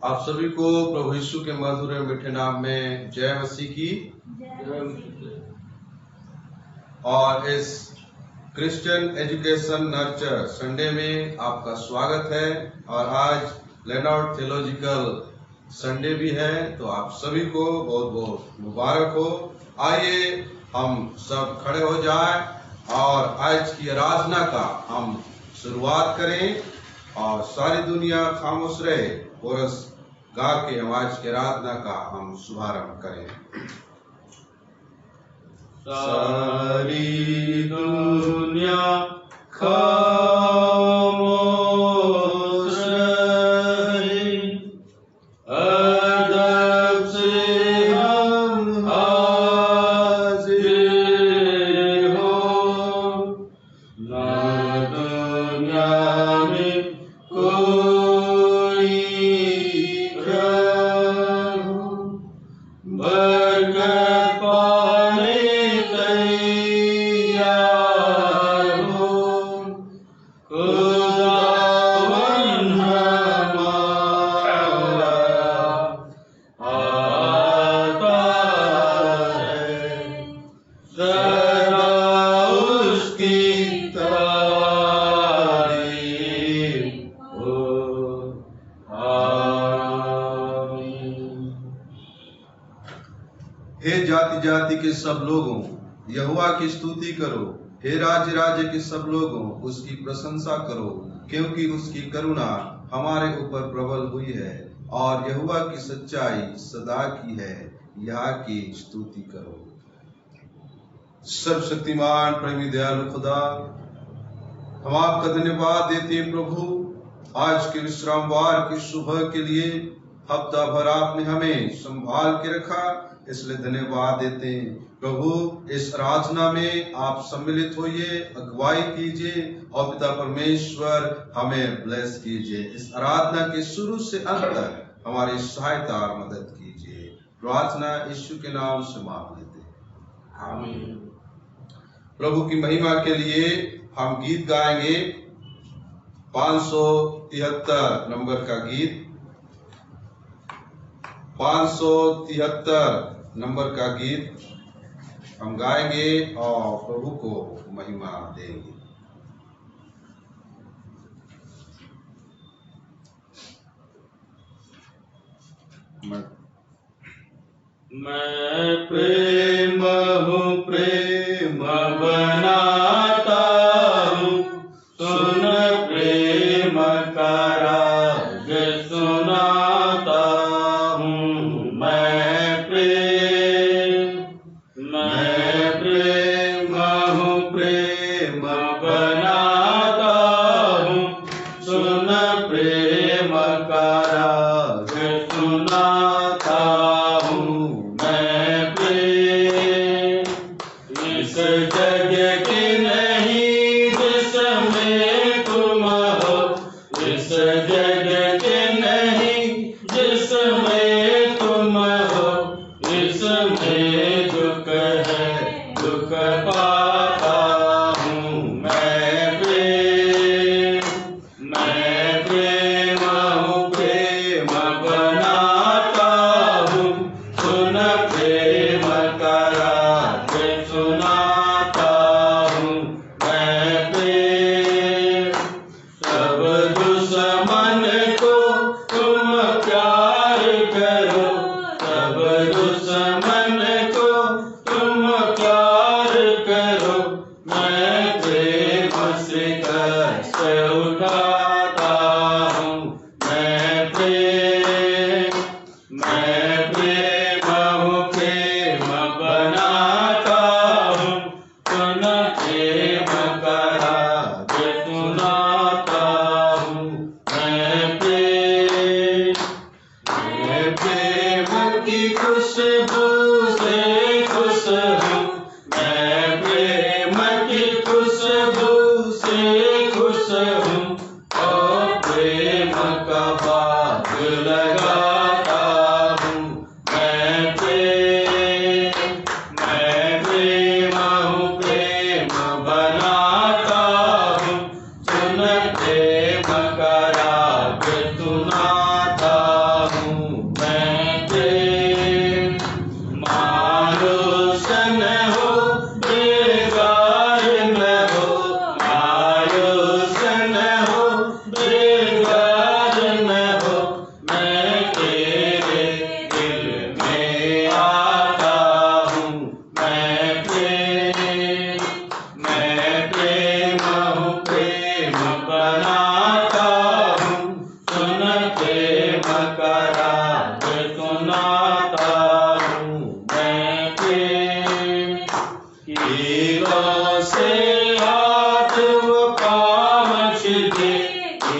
आप सभी को प्रभु यीशु के मधुर एवं मीठे नाम में जय मसीह की। और इस क्रिश्चियन एजुकेशन नर्चर संडे में आपका स्वागत है। और आज लेनॉर्ड थियोलॉजिकल संडे भी है, तो आप सभी को बहुत बहुत मुबारक हो। आइए हम सब खड़े हो जाएं और आज की आराधना का हम शुरुआत करें। और सारी दुनिया खामोश रहे, कोरस गा के आवाज की आराधना का हम शुभारंभ करें। सारी दुनिया खामोश रहे, अदब से हम हाजिर हो, ना दुनिया में कोई बरकत पाने तैयार हो, खुदावन हमारा आता है, सदा उसकी तारीफ हो। हे जाति जाति के सब लोगों, यहोवा की स्तुति करो। हे राज्य राज्य के सब लोगों, उसकी प्रशंसा करो, क्योंकि उसकी करुणा हमारे ऊपर प्रबल हुई है और यहोवा की सच्चाई सदा की है। यह की स्तुति करो। सर्वशक्तिमान प्रेमी दयालु खुदा, हम आपका धन्यवाद देते हैं प्रभु, आज के विश्रामवार की सुबह के लिए। हफ्ता भर आपने हमें संभाल के रखा, इसलिए धन्यवाद देते हैं प्रभु। इस आराधना में आप सम्मिलित होइए, अगुवाई कीजिए और पिता परमेश्वर हमें ब्लेस कीजिए। इस आराधना के शुरू से अंत तक हमारी सहायता और मदद कीजिए। प्रार्थना यीशु के नाम से मांग लेते हैं, आमीन। प्रभु की महिमा के लिए हम गीत गाएंगे। 573 नंबर का गीत, 573 नंबर का गीत हम गाएंगे और प्रभु को महिमा देंगे। मैं प्रेम हूँ, प्रेम बनाता हूँ, सुन प्रेम का राज सुनाता हूँ। मैं प्रेम हूँ, प्रेम बनाता हूँ, सुन प्रेम का राज सुनाता हूँ। मैं प्रेम इस जग की नहीं जिसमें तुम हो, इस जग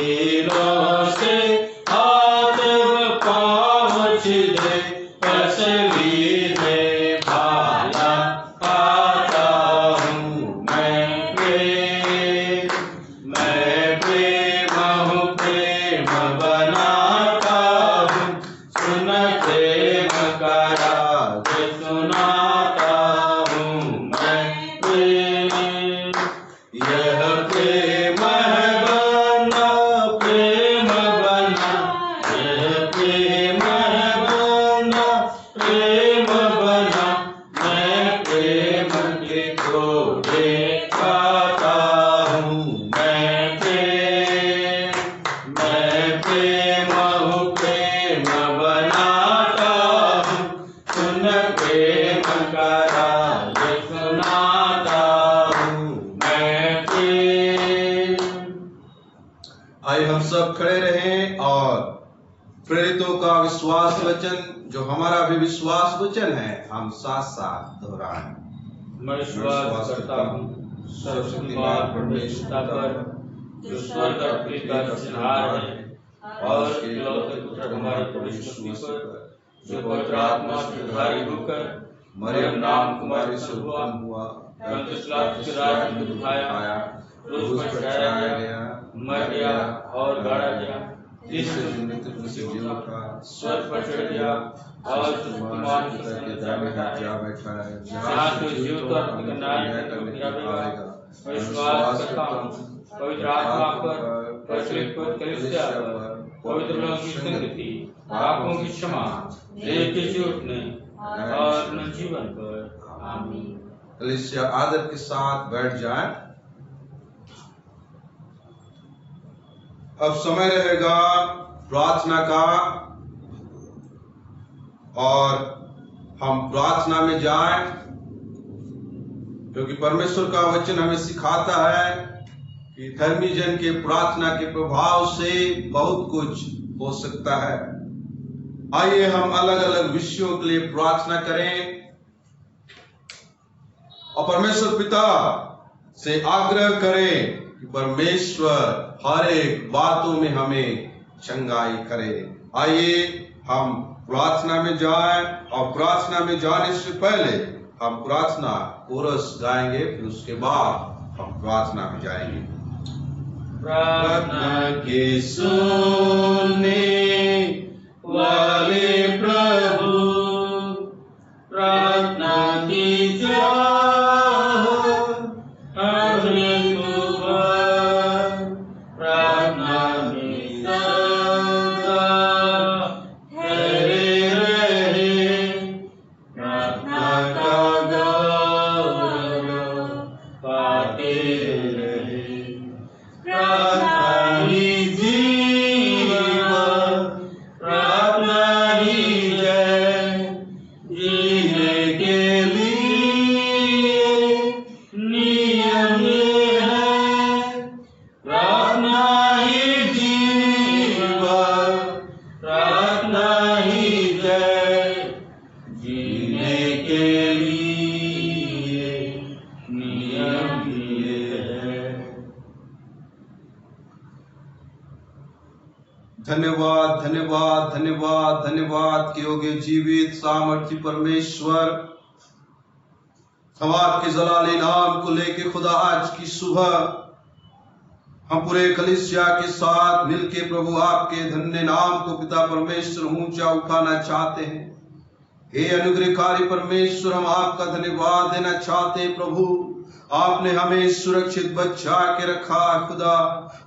कीलों से हाथ पाँव छिदे पसली में भाला खाता हूँ मैं प्रेम हूँ प्रेम बनाता हूँ सुन प्रेम का राज सुनाता हूँ मैं प्रेम यह प्रेम है बना प्रेम बना यह प्रेम है बना प्रेम बना मैं प्रेम के घोड़े खाता हूँ मैं प्रेम हूँ प्रेम बनाता हूँ सुन प्रेम का राज सुनाता हूँ मैं प्रेम। आइए हम सब खड़े रहें और प्रेरितों का विश्वास वचन जो हमारा भी विश्वास वचन है हम साथ साथ दोहराएं। मैं विश्वास करता हूँ सर्वशक्तिमान परमेश्वर पर जो स्वर्ग और पृथ्वी का रचनहार है और इकलौते पुत्र हमारे प्रभु यीशु मसीह पर जो पवित्र आत्मा से धारी होकर मरियम नाम कुमारी से उत्पन्न हुआ पंतियुस पिलातुस के राज में दुखाया क्रूस पर चढ़ाया गया मर गया और गाड़ा गया तीसरे दिन मृत्यु से जी उठा स्वर्ग पर चढ़ गया और शक्तिमान के दाहिने हाथ जा बैठा है जहाँ से जीवित और मरने का न्याय करने के लिए आएगा। मैं विश्वास करता हूँ पवित्र आत्मा पर परिशुद्ध कलीसिया पर पवित्र लोगों की संगति पापों की क्षमा देह के जी उठने और न जीवन पर आमीन। कलीसिया आदर के साथ बैठ जाए। अब समय रहेगा प्रार्थना का और हम प्रार्थना में जाएं क्योंकि परमेश्वर का वचन हमें सिखाता है कि धर्मी जन के प्रार्थना के प्रभाव से बहुत कुछ हो सकता है। आइए हम अलग अलग विषयों के लिए प्रार्थना करें और परमेश्वर पिता से आग्रह करें कि परमेश्वर हर एक बातों में हमें चंगाई करे। आइए हम प्रार्थना में जाएं और प्रार्थना में जाने से पहले हम प्रार्थना कोरस गाएंगे फिर उसके बाद हम प्रार्थना में जाएंगे। प्रार्थना के सुनने वाले प्रभु प्रार्थना की चाह हमें प्रार्थना में सदा ठहरे रहे प्रार्थना का गौरव पाते रहे प्रार्थना ही जीवन प्रार्थना ही जय जीने के लिए नियम ये है प्रार्थना ही जीवन प्रार्थना ही जय जीने के लिए नियम ये है। धन्यवाद धन्यवाद धन्यवाद धन्यवाद कि योग्य जीवित सामर्थ्य परमेश्वर हम आपके जलाली नाम को लेके खुदा आज की सुबह हम पूरे कलीसिया के साथ मिलके प्रभु आपके धन्य नाम को पिता परमेश्वर ऊंचा उठाना चाहते हैं। हे अनुग्रहकारी परमेश्वर हम आपका धन्यवाद देना चाहते हैं। प्रभु आपने हमें सुरक्षित बचा के रखा खुदा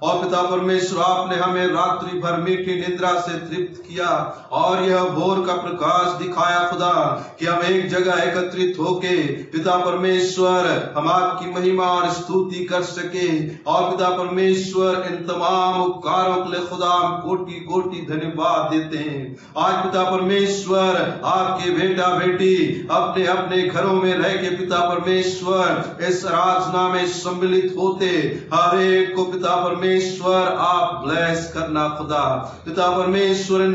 और पिता परमेश्वर आपने हमें रात्रि भर मीठी निद्रा से तृप्त किया और यह भोर का प्रकाश दिखाया खुदा कि हम एक जगह एकत्रित होके पिता परमेश्वर हम आपकी महिमा और स्तुति कर सके। और पिता परमेश्वर इन तमाम उपकारों के लिए खुदा हम कोटि कोटि धन्यवाद देते हैं। आज पिता परमेश्वर आपके बेटा बेटी अपने अपने घरों में रह के पिता परमेश्वर इस आराधना में सम्मिलित होते हर एक को पिता परमेश्वर आप ब्लेस करना खुदा। पिता परमेश्वर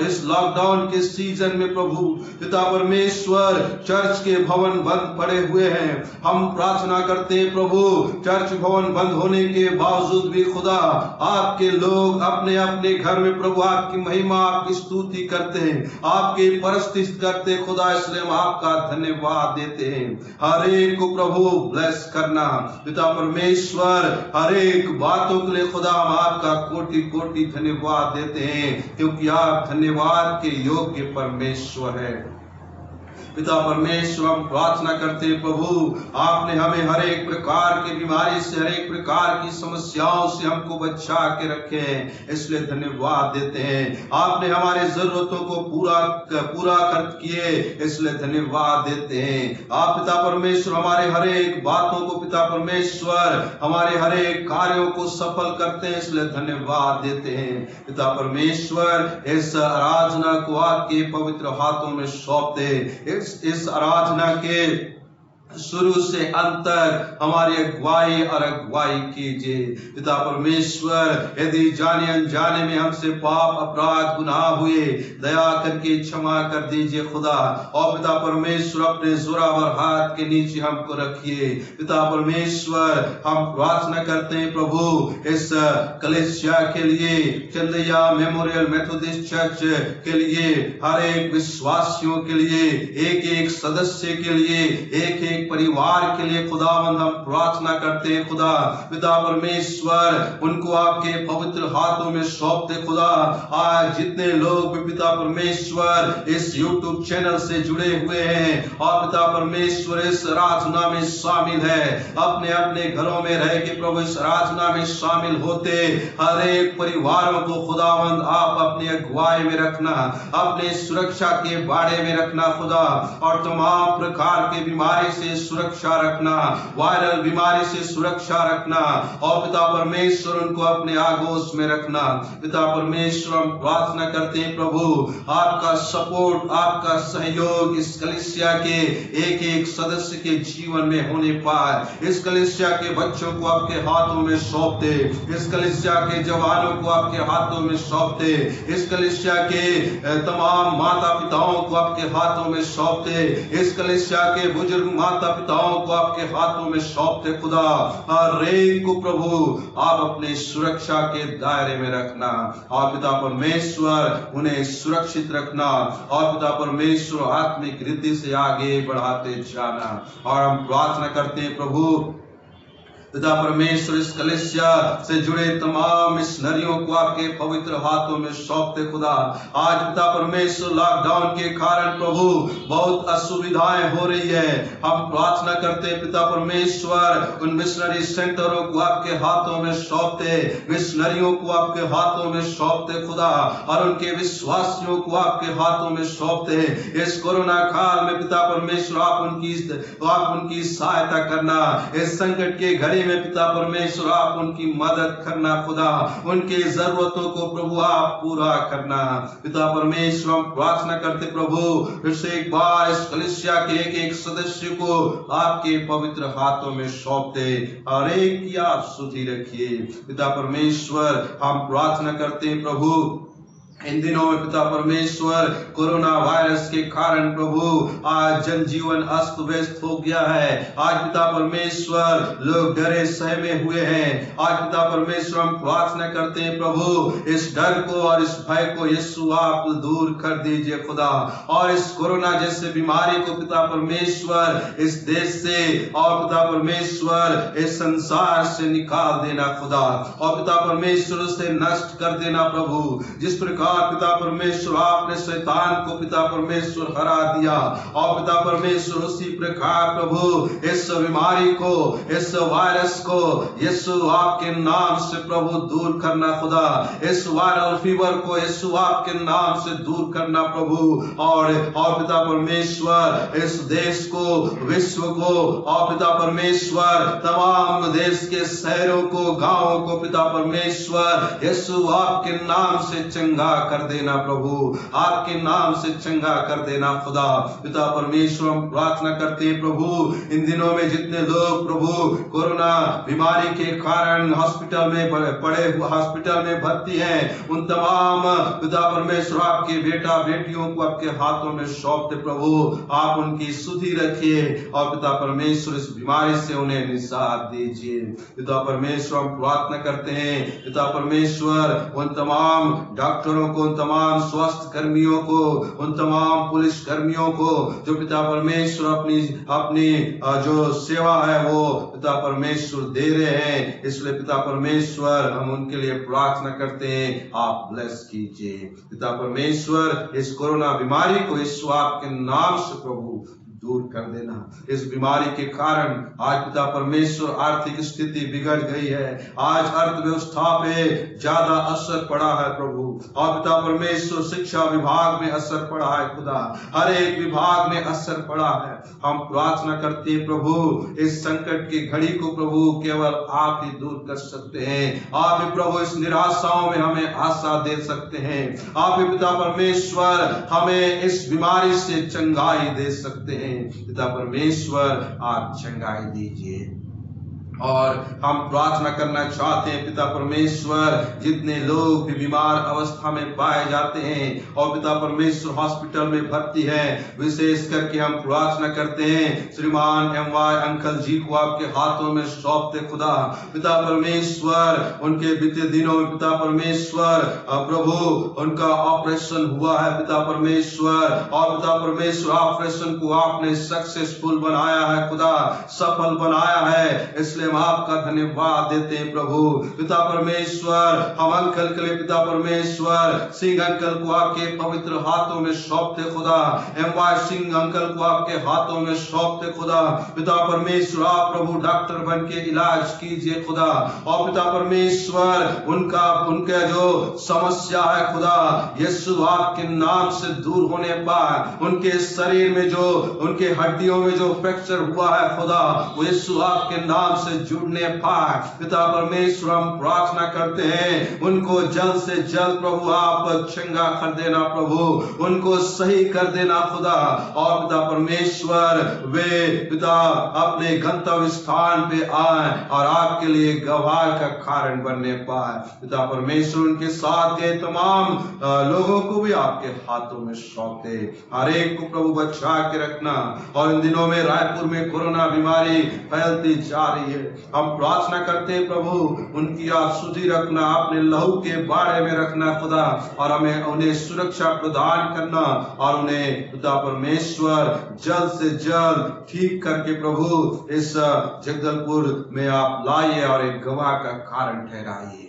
इस लॉकडाउन के सीजन में प्रभु पिता परमेश्वर चर्च के भवन बंद पड़े हुए हैं। हम प्रार्थना करते हैं प्रभु चर्च भवन बंद होने के बावजूद भी खुदा आपके लोग अपने अपने घर में प्रभु आपकी महिमा आपकी स्तुति करते हैं, आपके परस्तिष्ठ करते खुदा। इसलिए हम आपका धन्यवाद देते हैं। हर एक को प्रभु ब्लेस करना पिता परमेश्वर, हर एक बातों के लिए खुदा हम आपका कोटि कोटि धन्यवाद देते हैं, क्योंकि आप धन्यवाद के योग्य परमेश्वर है। पिता परमेश्वर हम प्रार्थना करते हैं प्रभु आपने हमें हर एक प्रकार की बीमारी से हर एक प्रकार की समस्याओं से हमको बचा के रखे हैं, इसलिए धन्यवाद देते हैं। आपने हमारे जरूरतों को पूरा कर किए, इसलिए धन्यवाद देते हैं। आप पिता परमेश्वर हमारे हर एक बातों को पिता परमेश्वर हमारे हर एक कार्यों को सफल करते हैं, इसलिए धन्यवाद देते हैं। पिता परमेश्वर इस आराधना को आपके पवित्र हाथों में सौंपते, इस आराधना के शुरू से अंत तक हमारी अगुवाई कीजिए। पिता परमेश्वर यदि जाने अनजाने में हमसे पाप अपराध गुनाह हुए दया करके क्षमा कर दीजिए खुदा। और पिता परमेश्वर अपने जोरावर हाथ के नीचे हमको रखिए। पिता परमेश्वर हम प्रार्थना करते हैं प्रभु इस कलीसिया के लिए, चंदैया मेमोरियल मेथोडिस्ट चर्च के लिए, हर एक विश्वासियों के लिए, एक एक सदस्य के लिए, एक एक परिवार के लिए खुदावंद हम प्रार्थना करते हैं खुदा। पिता परमेश्वर उनको आपके पवित्र हाथों में सौंपते खुदा। आज जितने लोग भी पिता परमेश्वर इस YouTube चैनल से जुड़े हुए हैं और पिता परमेश्वर इस आराधना में शामिल है, अपने अपने घरों में रह के प्रभु इस आराधना में शामिल होते हर एक परिवारों को खुदावंद आप अपनी अगुवाई में रखना, अपने सुरक्षा के बाड़े में रखना खुदा। और तमाम प्रकार के बीमारी से सुरक्षा रखना, वायरल बीमारी से सुरक्षा रखना, और पिता परमेश्वर उनको अपने आगोश में रखना। पिता परमेश्वर हम प्रार्थना करते हैं प्रभु आपका सपोर्ट, आपका सहयोग इस कलीसिया के एक एक सदस्य के जीवन में होने पाए। इस कलीसिया के बच्चों को आपके हाथों में सौंपते, इस कलीसिया के जवानों को आपके हाथों में सौंपते, इस कलीसिया के तमाम माता पिताओं को आपके हाथों में सौंपते, इस कलीसिया के बुजुर्ग माता पिताओं को आपके हाथों में सौंपते खुदा। हर एक को प्रभु आप अपने सुरक्षा के दायरे में रखना और पिता परमेश्वर उन्हें सुरक्षित रखना और पिता परमेश्वर आत्मिक रीति से आगे बढ़ाते जाना। और हम प्रार्थना करते हैं प्रभु पिता परमेश्वर इस कलीसिया से जुड़े तमाम मिशनरियों को आपके पवित्र हाथों में सौंपते खुदा। आज पिता परमेश्वर लॉकडाउन के कारण प्रभु बहुत असुविधाएं हो रही है, हम प्रार्थना करते हैं पिता परमेश्वर उन मिशनरी सेंटरों को आपके हाथों में सौंपते, मिशनरियों को आपके हाथों में सौंपते खुदा, और उनके विश्वासियों को आपके हाथों में सौंपते। इस कोरोना काल में पिता परमेश्वर आप उनकी सहायता करना, इस संकट के घड़ी में पिता परमेश्वर आप उनकी मदद करना खुदा, उनके जरूरतों को प्रभु आप पूरा करना। पिता परमेश्वर हम प्रार्थना करते प्रभु फिर से एक बार इस कलीसिया के एक एक सदस्य को आपके पवित्र हाथों में सौंपते, हर एक की आप सुधि रखिए। पिता परमेश्वर हम प्रार्थना करते हैं प्रभु इन दिनों में पिता परमेश्वर कोरोना वायरस के कारण प्रभु आज जनजीवन अस्त व्यस्त हो गया है। आज पिता परमेश्वर लोग डरे सहमे हुए हैं। आज पिता परमेश्वर हम प्रार्थना करते हैं प्रभु इस डर को और इस भय को यीशु आप दूर कर दीजिए खुदा, और इस कोरोना जैसे बीमारी को पिता परमेश्वर इस देश से और पिता परमेश्वर इस संसार से निकाल देना खुदा, और पिता परमेश्वर उसे नष्ट कर देना प्रभु। जिस प्रकार पिता परमेश्वर आपने शैतान को पिता परमेश्वर हरा दिया, और पिता परमेश्वर उसी प्रकार प्रभु इस बीमारी को, इस वायरस को यीशु आपके नाम से प्रभु दूर करना खुदा, इस वायरल फीवर को यीशु आपके नाम से दूर करना प्रभु। और पिता परमेश्वर इस देश को, विश्व को, और पिता परमेश्वर तमाम देश के शहरों को, गांवों को पिता परमेश्वर यीशु आपके नाम से चंगा कर देना प्रभु, आपके नाम से चंगा कर देना खुदा। पिता परमेश्वर हम प्रार्थना करते हैं प्रभु, इन दिनों में जितने लोग प्रभु कोरोना बीमारी के कारण हॉस्पिटल में भर्ती हैं, उन तमाम पिता परमेश्वर आपके बेटा बेटियों को आपके हाथों में सौंपते प्रभु, आप उनकी सुधि रखिए और पिता परमेश्वर इस बीमारी से उन्हें निजात दीजिए। पिता परमेश्वर हम प्रार्थना करते हैं, पिता परमेश्वर उन तमाम डॉक्टरों को, उन तमाम स्वास्थ्य कर्मियों को, उन तमाम पुलिस कर्मियों को जो पिता परमेश्वर अपनी जो सेवा है वो पिता परमेश्वर दे रहे हैं, इसलिए पिता परमेश्वर हम उनके लिए प्रार्थना करते हैं, आप ब्लेस कीजिए। पिता परमेश्वर इस कोरोना बीमारी को यीशु आपके नाम से प्रभु दूर कर देना। इस बीमारी के कारण आज पिता परमेश्वर आर्थिक स्थिति बिगड़ गई है, आज अर्थव्यवस्था पे ज्यादा असर पड़ा है प्रभु, और पिता परमेश्वर शिक्षा विभाग में असर पड़ा है खुदा, हर एक विभाग में असर पड़ा है। हम प्रार्थना करते हैं प्रभु, इस संकट की घड़ी को प्रभु केवल आप ही दूर कर सकते हैं। आप ही प्रभु इस निराशाओं में हमें आशा दे सकते हैं। आप ही पिता परमेश्वर हमें इस बीमारी से चंगाई दे सकते हैं। पिता परमेश्वर आप चंगाई दीजिए। और हम प्रार्थना करना चाहते हैं पिता परमेश्वर, जितने लोग भी बीमार अवस्था में पाए जाते हैं और पिता परमेश्वर हॉस्पिटल में भर्ती हैं, विशेष करके हम प्रार्थना करते हैं श्रीमान MY अंकल जी को आपके हाथों में सौंपते खुदा। पिता परमेश्वर उनके बीते दिनों में पिता परमेश्वर प्रभु उनका ऑपरेशन हुआ है पिता परमेश्वर, और पिता परमेश्वर ऑपरेशन को आपने सक्सेसफुल बनाया है खुदा, सफल बनाया है, इसलिए हम आपका धन्यवाद देते हैं प्रभु। पिता परमेश्वर हम अंकल के लिए पिता परमेश्वर सिंह अंकल को आपके पवित्र हाथों में सौंपते खुदा, MY सिंह अंकल को आपके हाथों में सौंपते खुदा। पिता परमेश्वर आप प्रभु डॉक्टर बन के इलाज कीजिए खुदा, और पिता परमेश्वर उनका जो समस्या है खुदा यीशु आपके नाम से दूर होने पाए, उनके शरीर में जो उनके हड्डियों में जो फ्रैक्चर हुआ है खुदा वो यीशु आपके नाम से जुड़ने पाए। पिता परमेश्वर हम प्रार्थना करते हैं उनको जल्द से जल्द प्रभु आप चंगा कर देना प्रभु, उनको सही कर देना खुदा, और पिता परमेश्वर वे पिता अपने गंतव्य स्थान पे आए और आपके लिए गवाह का कारण बनने पाए। पिता परमेश्वर उनके साथ के तमाम लोगों को भी आपके हाथों में सौंपते, हर एक को प्रभु बचा के रखना। और इन दिनों में रायपुर में कोरोना बीमारी फैलती जा रही है, हम प्रार्थना करते हैं प्रभु उनकी आप सुधि रखना, अपने लहू के बारे में रखना खुदा, और हमें उन्हें सुरक्षा प्रदान करना, और उन्हें पिता परमेश्वर जल्द से जल्द ठीक करके प्रभु इस जगदलपुर में आप लाइए और एक गवाह का कारण ठहराइए।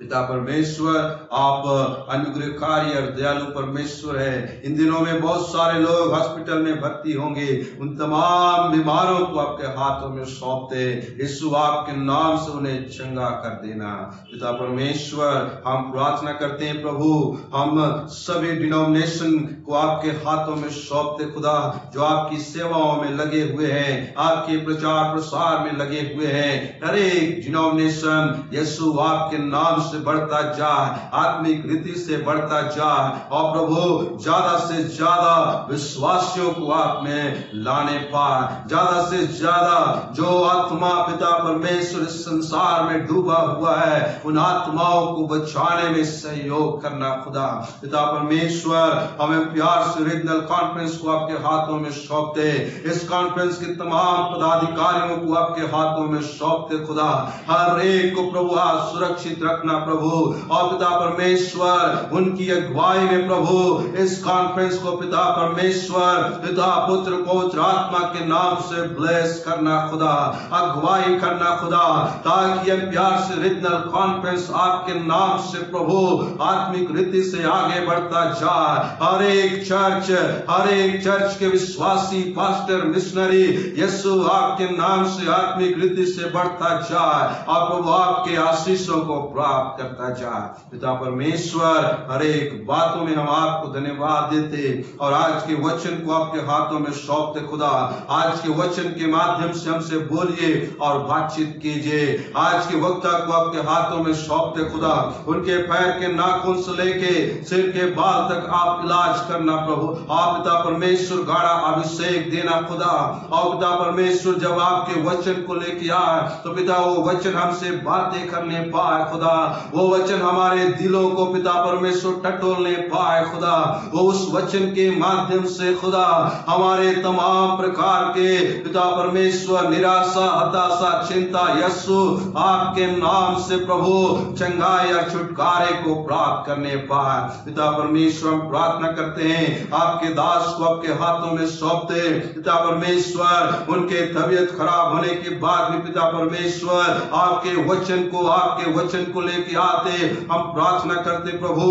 पिता परमेश्वर आप अनुग्रहकारी और दयालु परमेश्वर है। इन दिनों में बहुत सारे लोग हॉस्पिटल में भर्ती होंगे, उन तमाम बीमारों को आपके हाथों में सौंपते, यीशु आपके नाम से उन्हें चंगा कर देना। पिता परमेश्वर हम प्रार्थना करते हैं प्रभु, हम सभी डिनोमिनेशन को आपके हाथों में सौंपते खुदा, जो आपकी सेवाओं में लगे हुए हैं, आपके प्रचार प्रसार में लगे हुए हैं। हर एक डिनोमिनेशन यीशु आपके नाम से बढ़ता जाए, आत्मिक रीति से बढ़ता जाए, और प्रभु ज्यादा से ज्यादा विश्वासियों को आप में लाने पाए, ज्यादा से ज्यादा जो आत्मा पिता परमेश्वर इस संसार में डूबा हुआ है उन आत्माओं को बचाने में सहयोग करना खुदा। पिता परमेश्वर हमें प्यार से रीजनल कॉन्फ्रेंस को आपके हाथों में सौंपते, इस कॉन्फ्रेंस के तमाम पदाधिकारियों को आपके हाथों में सौंपते खुदा, हर एक को प्रभु आप सुरक्षित रखना प्रभु, और पिता परमेश्वर उनकी अगुवाई में प्रभु इस कॉन्फ्रेंस को पिता परमेश्वर पिता पुत्र पवित्र आत्मा के नाम से ब्लेस करना खुदा, अगुवाई करना खुदा, ताकि हम प्यार से रीजनल कॉन्फ्रेंस आपके नाम से प्रभु आत्मिक रीति से आगे बढ़ता जाए। हर एक चर्च के विश्वासी पास्टर मिशनरी यीशु आपके नाम से आत्मिक रीति से बढ़ता जाए, और प्रभु आपके आशीषों को प्राप्त प्राप्त करता जा। पिता परमेश्वर, हर एक बातों में हम आपको धन्यवाद देते और आज के वचन को आपके हाथों में सौंपते खुदा। आज के वचन के माध्यम से हमसे बोलिए और बातचीत कीजिए। आज के वक्ता को आपके हाथों में सौंपते खुदा। उनके पैर के नाखून से लेके सिर के बाल तक आप इलाज करना प्रभु। आप पिता परमेश्वर गाढ़ा अभिषेक देना खुदा। और पिता परमेश्वर जब आपके वचन को लेके आए तो पिता वो वचन हमसे बातें करने पाए खुदा। वो वचन हमारे दिलों को पिता परमेश्वर टटोलने पाए खुदा। वो उस वचन के माध्यम से खुदा हमारे तमाम प्रकार के पिता परमेश्वर निराशा, हताशा, चिंता, यीशु आपके नाम से प्रभु चंगाई और छुटकारे को प्राप्त करने पाए। पिता परमेश्वर हम प्रार्थना करते हैं, आपके दास को आपके हाथों में सौंपते। पिता परमेश्वर उनके तबीयत खराब होने के बाद भी पिता परमेश्वर आपके वचन को लेके आते। हम प्रार्थना करते प्रभु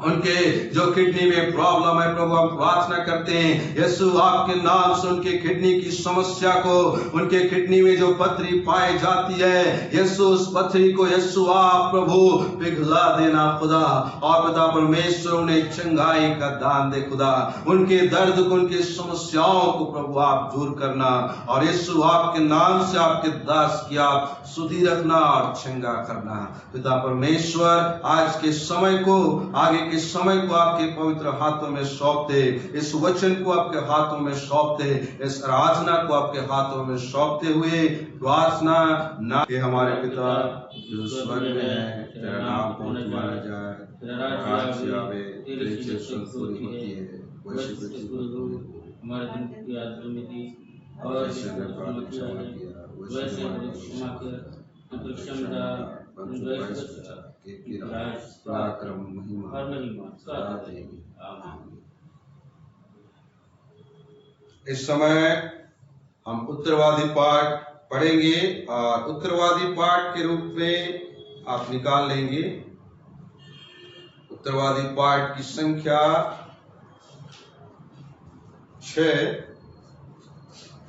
उनके जो किडनी में प्रॉब्लम है प्रभु, हम प्रार्थना करते हैं यीशु आपके नाम से उनके किडनी की समस्या को, उनके किडनी में जो पथरी पाई जाती है यीशु उस पथरी को यीशु आप प्रभु पिघला देना खुदा। और पिता परमेश्वर उन्हें चंगाई का दान दे खुदा। उनके दर्द को, उनकी समस्याओं को प्रभु आप दूर करना और यीशु आपके नाम से आपके दास की आप सुधि रखना और चंगा करना। पिता परमेश्वर आज के समय को, आगे के समय को आपके पवित्र हाथों में सौंपते। इस वचन को आपके हाथों में सौंपते, इस आराधना को आपके हाथों में सौंपते हुए प्रार्थना ना कि हमारे पिता जो स्वर्ग में है, तेरा नाम पवित्र माना जाए, तेरा राज्य आवे, तेरी इच्छा पूरी होती है वैसे पृथ्वी पर। हमारे दिन की आदमी में दी और जैसे मैं अपराध क्षमा किया वैसे हमारे क्षमा कर क्षमता पराक्रम महिमा देगी। इस समय हम उत्तरवादी पाठ पढ़ेंगे और उत्तरवादी पाठ के रूप में आप निकाल लेंगे उत्तरवादी पाठ की संख्या 6।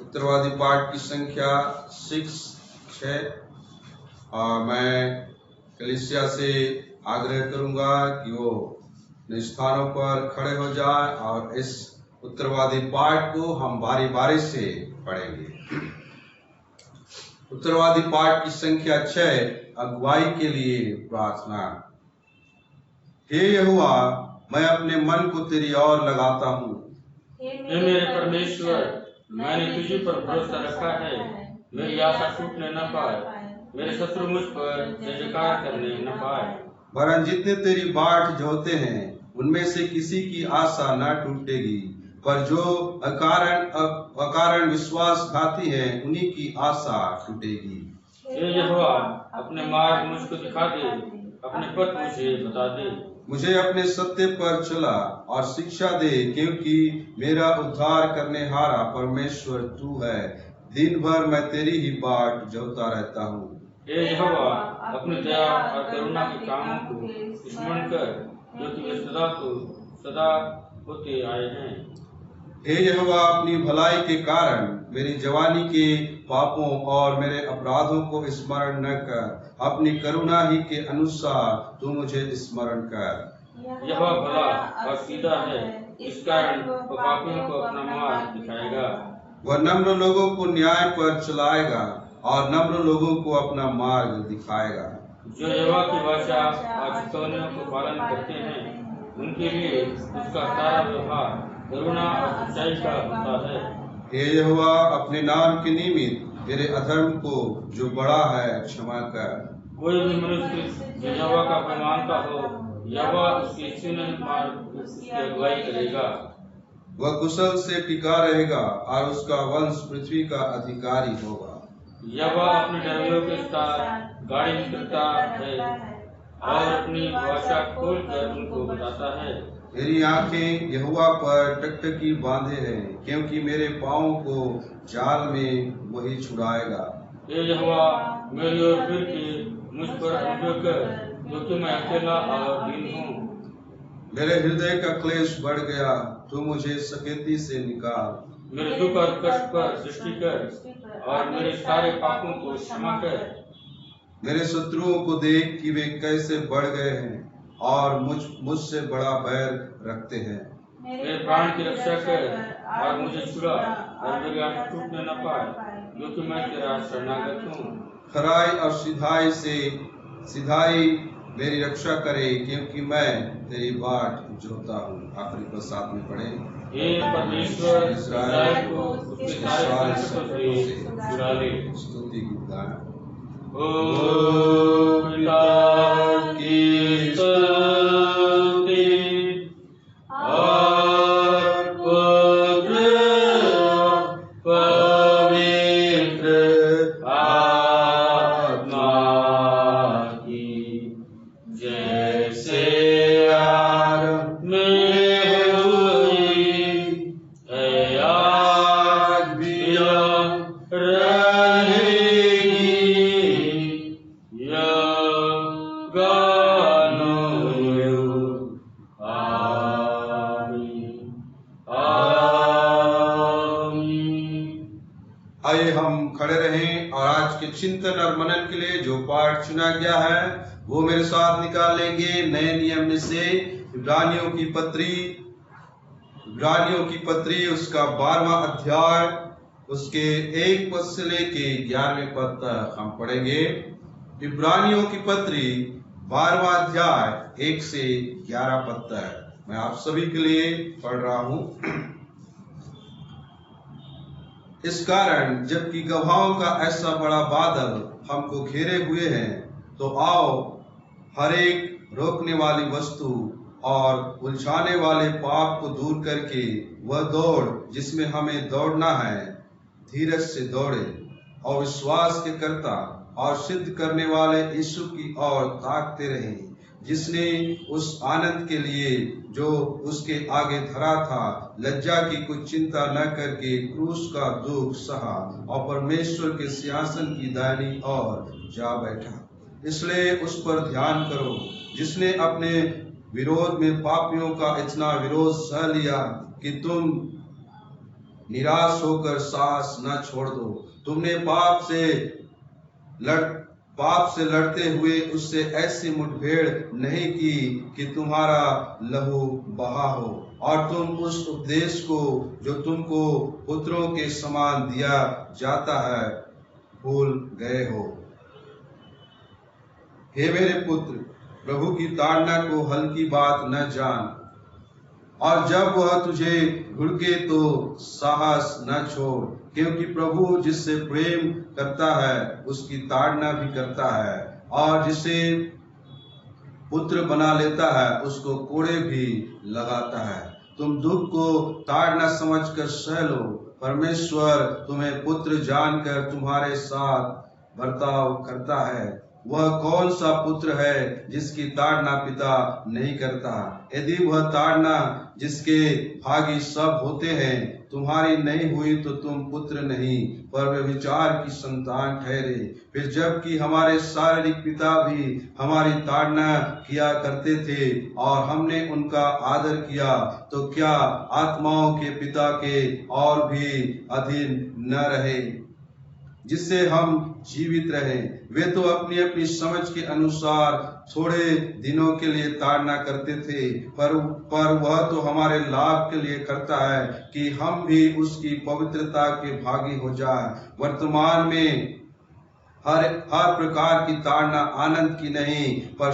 उत्तरवादी पाठ की संख्या 6। और मैं कलीसिया से आग्रह करूंगा कि वो अपने स्थानों पर खड़े हो जाए और इस उत्तरवादी पाठ को हम बारी बारी से पढ़ेंगे। उत्तरवादी पाठ की संख्या 6, अगुवाई के लिए प्रार्थना। हे यहोवा, मैं अपने मन को तेरी ओर लगाता हूँ। हे मेरे परमेश्वर, मैंने तुझे पर भरोसा रखा है। मेरी आशा टूटने न पाए, मेरे शत्रु मुझ पर जयजयकार करने न पाए। वरन जितने तेरी बाट जोते हैं उनमें से किसी की आशा न टूटेगी, पर जो अकारण विश्वासघाती है उन्हीं की आशा टूटेगी। हे यहोवा, अपने मार्ग मुझको दिखा दे, अपने पथ मुझे बता दे। मुझे अपने सत्य पर चला और शिक्षा दे, क्योंकि मेरा उद्धार करने हारा परमेश्वर तू है। दिन भर मैं तेरी ही बाट जोता रहता हूँ। हे यहोवा, अपनी दया और करुणा के कामों को स्मरण कर, जो तुम्हें सदा होते आए हैं। हे यहोवा, अपनी भलाई के कारण मेरी जवानी के पापों और मेरे अपराधों को स्मरण न कर, अपनी करुणा ही के अनुसार तू मुझे स्मरण कर। यहोवा भला और सीधा है, इस कारण वो पापियों को अपना मार्ग दिखाएगा। वह नम्र लोगों को न्याय पर चलाएगा और नम्र लोगों को अपना मार्ग दिखाएगा। जो यहोवा की वाचा और चितौनियों को पालन करते हैं, उनके लिए उसका सारा व्यवहार करुणा और सच्चाई का होता है। हे यहोवा, अपने नाम के निमित्त मेरे अधर्म को जो बड़ा है क्षमा कर। कोई भी मनुष्य जो यहोवा का अपमानता हो, यहोवा उसकी चुनित मार्ग उसकी अगुवाई करेगा। वह कुशल से टिका रहेगा और उसका वंश पृथ्वी का अधिकारी होगा। यहोवा अपने डरवैयों के साथ गाड़ी निकलता है और अपनी भाषा खोलकर उनको बताता है। मेरी आंखें यहोवा पर टकटकी बांधे हैं, क्योंकि मेरे पाँव को जाल में वही छुड़ाएगा। हे यहोवा, मेरी ओर फिर के मुझ पर अनुग्रह कर, क्योंकि मैं अकेला और दीन हूँ। मेरे हृदय का क्लेश बढ़ गया, तू मुझे सकेती से निकाल। मेरे दुख और कष्ट पर दृष्टि कर और मेरे सारे पापों को क्षमा कर। मेरे शत्रुओं को देख कि वे कैसे बढ़ गए हैं और मुझसे बड़ा बैर रखते हैं। मेरे प्राण की रक्षा कर और मुझे छुड़ा और मेरी आंख टूटने न पाए, क्योंकि मैं तेरा शरणागत हूँ। खराई और सिधाई मेरी रक्षा करे, क्योंकि मैं तेरी बाट जोता हूँ। आखिरी पद 7 में पढ़े। हे परमेश्वर, इस्राएल को उसके सारे संकटों से छुड़ा ले। स्तुति गीत गाएं। ओ पिता की स्तुति और पुत्र पवित्र आत्मा की, जैसे आरंभ में हुई है आज भी रहेगी, आइए हम खड़े रहें और आज के चिंतन और मनन के लिए जो पाठ चुना गया है वो मेरे साथ निकाल लेंगे। नए नियम में से इब्रानियों की पत्री उसका 12वां अध्याय उसके 1 पद से लेके 11वें पद तक हम पढ़ेंगे। इब्रानियों की पत्री 12वां अध्याय 1 से 11 पद तक मैं आप सभी के लिए पढ़ रहा हूं। इस कारण जबकि गवाहों का ऐसा बड़ा बादल हमको घेरे हुए हैं, तो आओ हर एक रोकने वाली वस्तु और उलझाने वाले पाप को दूर करके वह दौड़ जिसमें हमें दौड़ना है धीरज से दौड़े, और विश्वास के कर्ता और सिद्ध करने वाले यीशु की ओर ताकते रहें, जिसने उस आनंद के लिए जो उसके आगे धरा था लज्जा की कुछ चिंता न करके क्रूस का दुख सहा और परमेश्वर के सिंहासन की दाहिनी ओर जा बैठा। इसलिए उस पर ध्यान करो जिसने अपने विरोध में पापियों का इतना विरोध सह लिया कि तुम निराश होकर साहस न छोड़ दो। तुमने पाप से लड़ते हुए उससे ऐसी मुठभेड़ नहीं की कि तुम्हारा लहू बहा हो, और तुम उस उपदेश को जो तुमको पुत्रों के समान दिया जाता है भूल गए हो। हे मेरे पुत्र, प्रभु की ताड़ना को हल्की बात न जान, और जब वह तुझे घुड़के तो साहस न छोड़, क्योंकि प्रभु जिससे प्रेम करता है उसकी ताड़ना भी करता है, और जिसे पुत्र बना लेता है उसको कोड़े भी लगाता है। तुम दुख को ताड़ना समझकर सह लो। परमेश्वर तुम्हें पुत्र जानकर तुम्हारे साथ बर्ताव करता है। वह कौन सा पुत्र है जिसकी ताड़ना पिता नहीं करता? यदि वह ताड़ना जिसके भागी सब होते हैं तुम्हारी नहीं हुई तो तुम पुत्र नहीं पर व्यभिचार की संतान ठहरे। फिर जबकि हमारे शारीरिक पिता भी हमारी ताड़ना किया करते थे और हमने उनका आदर किया, तो क्या आत्माओं के पिता के और भी अधीन न रहे जिससे हम जीवित रहें? वे तो अपनी अपनी समझ के अनुसार थोड़े दिनों के लिए ताड़ना करते थे, पर वह तो हमारे लाभ के लिए करता है कि हम भी उसकी पवित्रता के भागी हो जाए। वर्तमान में हर प्रकार की ताड़ना आनंद की नहीं पर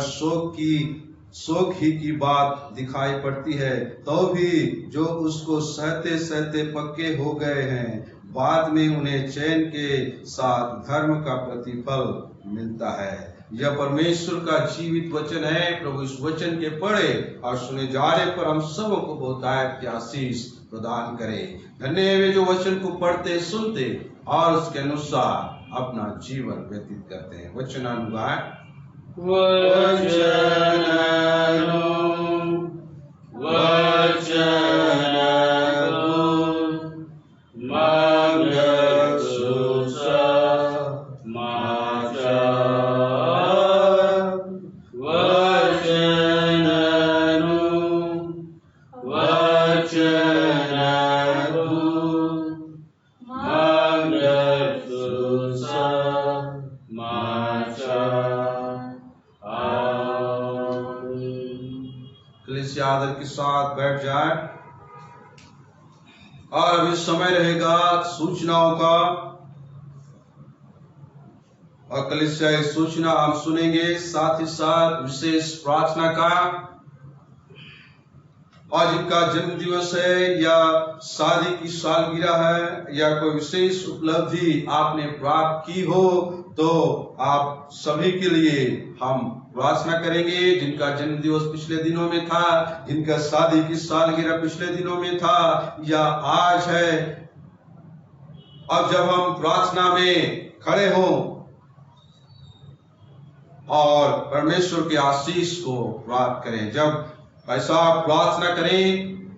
शोक ही की बात दिखाई पड़ती है, तो भी जो उसको सहते सहते पक्के हो गए हैं बाद में उन्हें चैन के साथ धर्म का प्रतिफल मिलता है। यह परमेश्वर का जीवित वचन है। प्रभु इस वचन के पढ़े और सुने जाने पर हम सबों को बहुतायत की आशीष प्रदान करे। धन्य है वे जो वचन को पढ़ते सुनते और उसके अनुसार अपना जीवन व्यतीत करते हैं। वचनानुगान Macha कलीसिया आदर के साथ बैठ जाए। और अभी समय रहेगा सूचनाओं का, और कलीसिया सूचना हम सुनेंगे, साथ ही साथ विशेष प्रार्थना का। और जिनका जन्म दिवस है या शादी की सालगिरह है या कोई विशेष उपलब्धि आपने प्राप्त की हो, तो आप सभी के लिए हम प्रार्थना करेंगे। जिनका जन्म दिवस पिछले दिनों में था, जिनका शादी की सालगिरह पिछले दिनों में था या आज है, अब जब हम प्रार्थना में खड़े हों और परमेश्वर के आशीष को प्राप्त करें, जब ऐसा प्रार्थना करें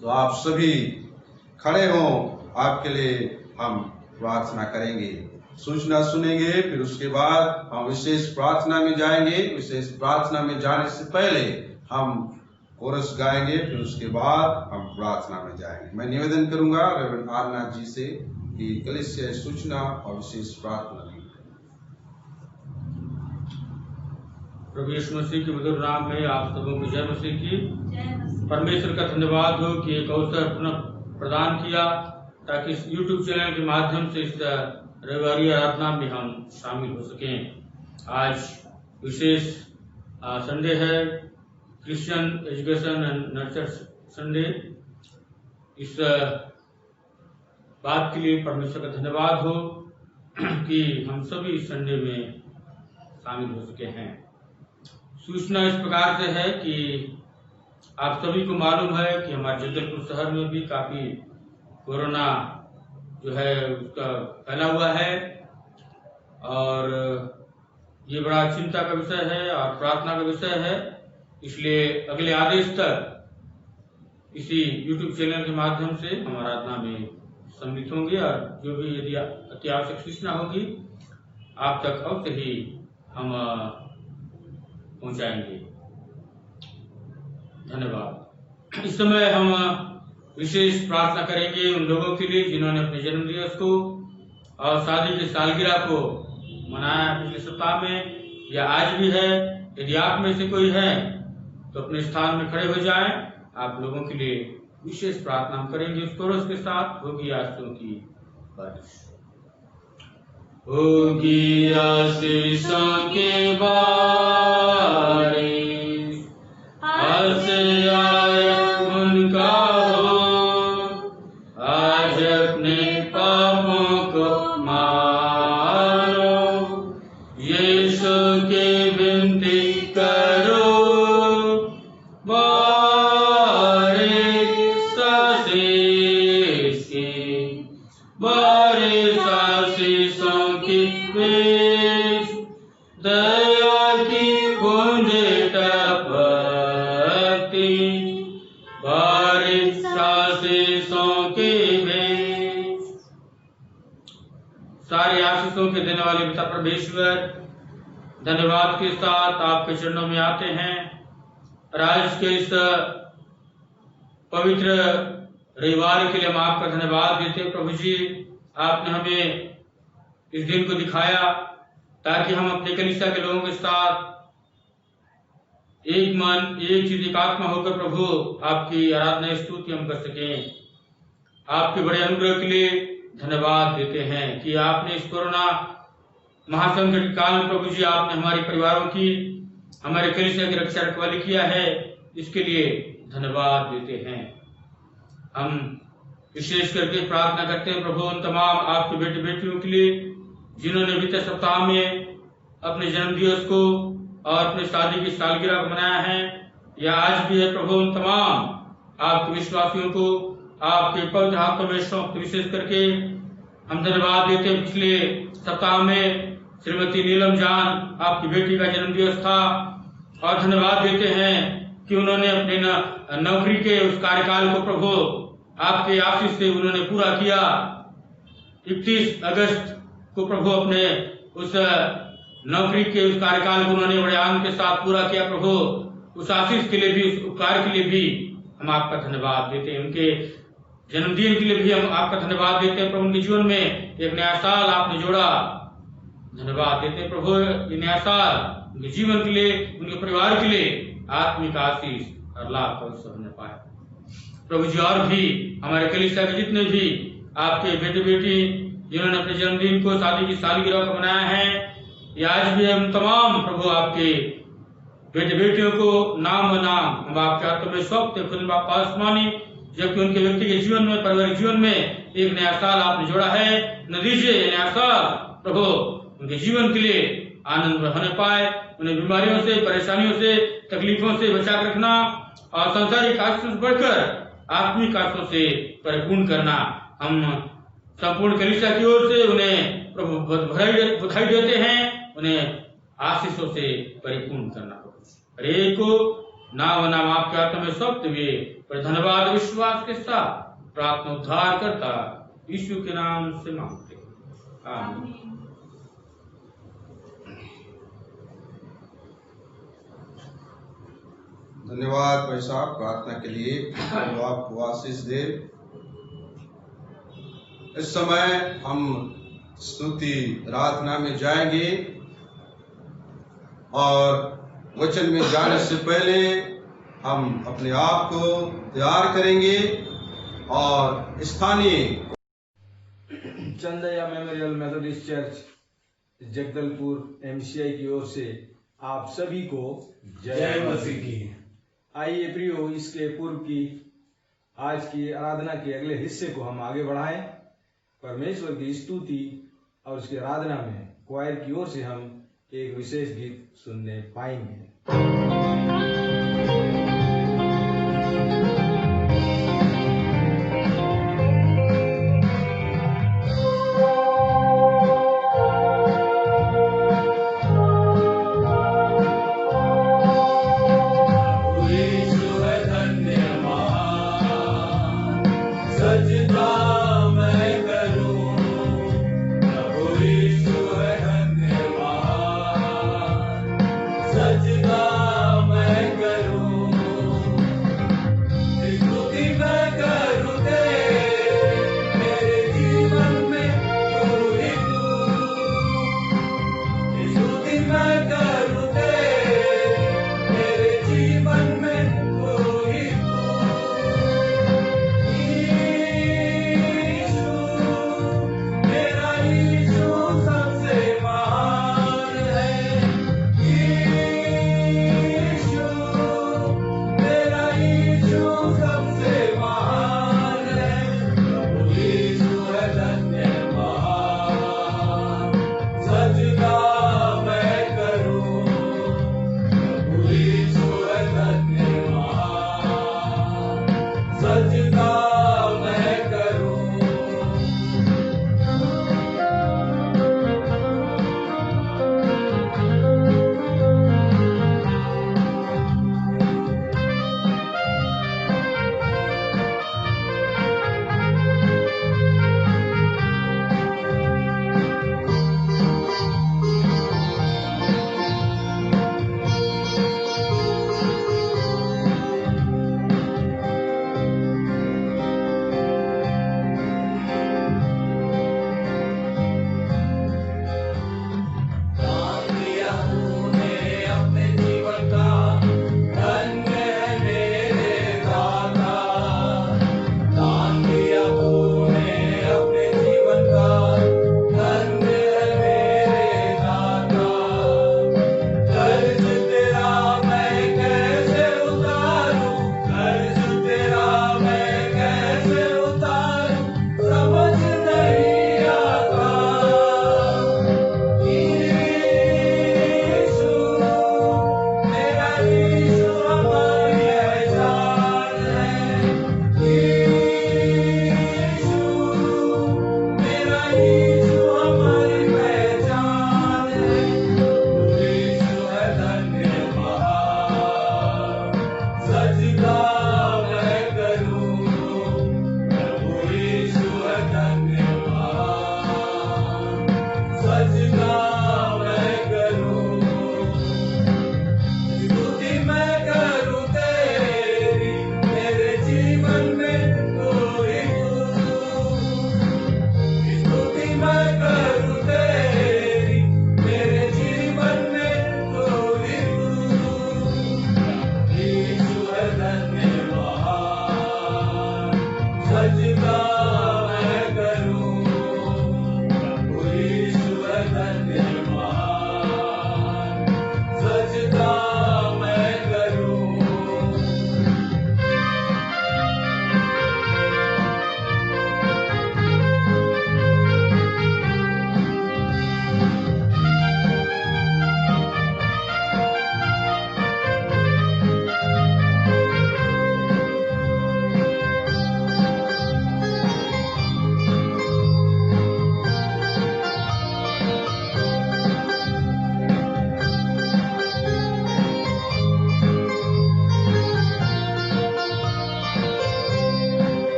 तो आप सभी खड़े हों, आपके लिए हम प्रार्थना करेंगे, सूचना सुनेंगे, फिर उसके बाद हम विशेष प्रार्थना में जाएंगे। विशेष प्रार्थना में जाने से पहले हम कोरस गाएंगे, फिर उसके बाद हम प्रार्थना में जाएंगे। मैं निवेदन करूंगा रेवरेंड आरनाथ जी से कि कलीसिया सूचना और विशेष प्रार्थना भी। प्रभु यीशु मसीह के मधुर नाम में आप सबों को जय मसीह की। परमेश्वर का धन्यवाद हो कि एक अवसर पुनः प्रदान किया ताकि इस YouTube चैनल के माध्यम से इस रविवारी आराधना में हम शामिल हो सकें। आज विशेष संडे है, Christian education and nurture Sunday. इस बात के लिए परमेश्वर का धन्यवाद हो कि हम सभी इस संडे में शामिल हो सके हैं। सूचना इस प्रकार से है कि आप सभी को मालूम है कि हमारे जगदलपुर शहर में भी काफी कोरोना जो है उसका फैला हुआ है, और ये बड़ा चिंता का विषय है और प्रार्थना का विषय है। इसलिए अगले आदेश तक इसी YouTube चैनल के माध्यम से हम आराधना में सम्मिलित होंगे, और जो भी यदि अत्यावश्यक सूचना होगी आप तक अवश्य ही हम पहुंचाएंगे। धन्यवाद। इस समय हम विशेष प्रार्थना करेंगे उन लोगों के लिए जिन्होंने अपने जन्म दिवस को और शादी की सालगिरह को मनाया पिछले सप्ताह में या आज भी है। यदि आप में से कोई है तो अपने स्थान में खड़े हो जाएं। आप लोगों के लिए विशेष प्रार्थना हम करेंगे। उस कोरस के साथ होगी आशीषों की बारिश। होगी आशीषों की बारिश, आज आए उनका हो, आज अपने पापों को मारो, यीशु की विनती करो, बारिश आशीष की, बारिश आशीषों की बीच, दया की बूंद टपकती, बारिश आशीषों की बीच। सारी आशीषों के देने वाले पिता परमेश्वर, धन्यवाद के साथ आपके चरणों में आते हैं। और आज के इस पवित्र रविवार के लिए हम आपका धन्यवाद देते हैं। प्रभु जी, आपने हमें इस दिन को दिखाया ताकि हम अपने कलीसिया के लोगों के साथ एक मन, एक चित्त, एक आत्मा होकर प्रभु आपकी आराधना स्तुति हम कर सकें। आपके बड़े अनुग्रह के लिए धन्यवाद देते हैं कि आपने इस कोरोना महासंकट काल में प्रभु जी आपने हमारे परिवारों की, हमारे कलीसिया की रक्षा रखवाली किया है। इसके लिए धन्यवाद देते हैं। हम विशेष करके प्रार्थना करते हैं प्रभु उन तमाम आपके बेटे बेटियों के लिए जिन्होंने बीते सप्ताह में अपने जन्म दिवस को और अपने शादी की सालगिरह को मनाया है या आज भी है। प्रभु उन तमाम आपके विश्वासियों को आपके पवित्र हाथों में सौंप, विशेष करके हम धन्यवाद देते हैं। पिछले सप्ताह में श्रीमती नीलम जान आपकी बेटी का जन्म दिवस था, और धन्यवाद देते हैं कि उन्होंने अपने नौकरी के उस कार्यकाल को प्रभु आपके आशीष से उन्होंने पूरा किया। 31 अगस्त को प्रभु अपने उस नौकरी के उस कार्यकाल को उन्होंने बड़े आनंद के साथ पूरा किया। प्रभु उस आशीष के लिए भी, उस उपकार के लिए भी हम आपका धन्यवाद देते हैं। उनके जन्मदिन के लिए भी हम आपका धन्यवाद देते हैं। प्रभु उनके जीवन में एक नया साल आपने जोड़ा, धन्यवाद देते हैं प्रभु। ये नया साल उनके जीवन के लिए, उनके परिवार के लिए आत्मिक आशीष और लाभ पवित्र होने पाए। प्रभु जी और भी हमारे कलीसिया के जितने भी आपके बेटे बेटी जिन्होंने अपने जन्मदिन को शादी की सालगिरह को मनाया है, या आज भी हम तमाम प्रभु आपके बेटे बेटियों को नाम नाम हम आपके हाथों में सौंपते खुद आसमानी, जबकि उनके व्यक्तिगत जीवन में, पारिवारिक जीवन में एक नया साल आपने जोड़ा है। न दीजिए नया साल प्रभु उनके जीवन के लिए आनंद में होने पाए, उन्हें बीमारियों से, परेशानियों से, तकलीफों से बचा कर रखना और सांसारिक आशीषों से बढ़कर आत्मिक आशीषों से परिपूर्ण करना। हम संपूर्ण कलीसिया की ओर से उन्हें प्रभु बधाई देते हैं, उन्हें आशीषों से परिपूर्ण करना। हर एक को नाम नाम आपके हाथों में सौंपते हुए पर धन्यवाद विश्वास के साथ प्रार्थना उद्धार करता यीशु के नाम से मांगते, आमीन। धन्यवाद भाई साहब प्रार्थना के लिए, प्रभु आपको आशीष दे। इस समय हम स्तुति आराधना में जाएंगे और वचन में जाने से पहले हम अपने आप को तैयार करेंगे और स्थानीय Chandaiya memorial methodist church Jagdalpur MCI की ओर से आप सभी को जय मसीह की। आइए प्रियो, इसके पूर्व की आज की आराधना के अगले हिस्से को हम आगे बढ़ाएं। परमेश्वर की स्तुति और उसकी आराधना में क्वायर की ओर से हम एक विशेष गीत सुनने पाएंगे। सजदा मैं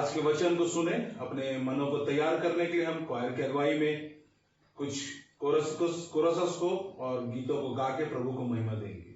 आज के वचन को सुने, अपने मनों को तैयार करने के लिए हम क्वायर की अगुवाई में कुछ कोरसस को और गीतों को गा के प्रभु को महिमा देंगे।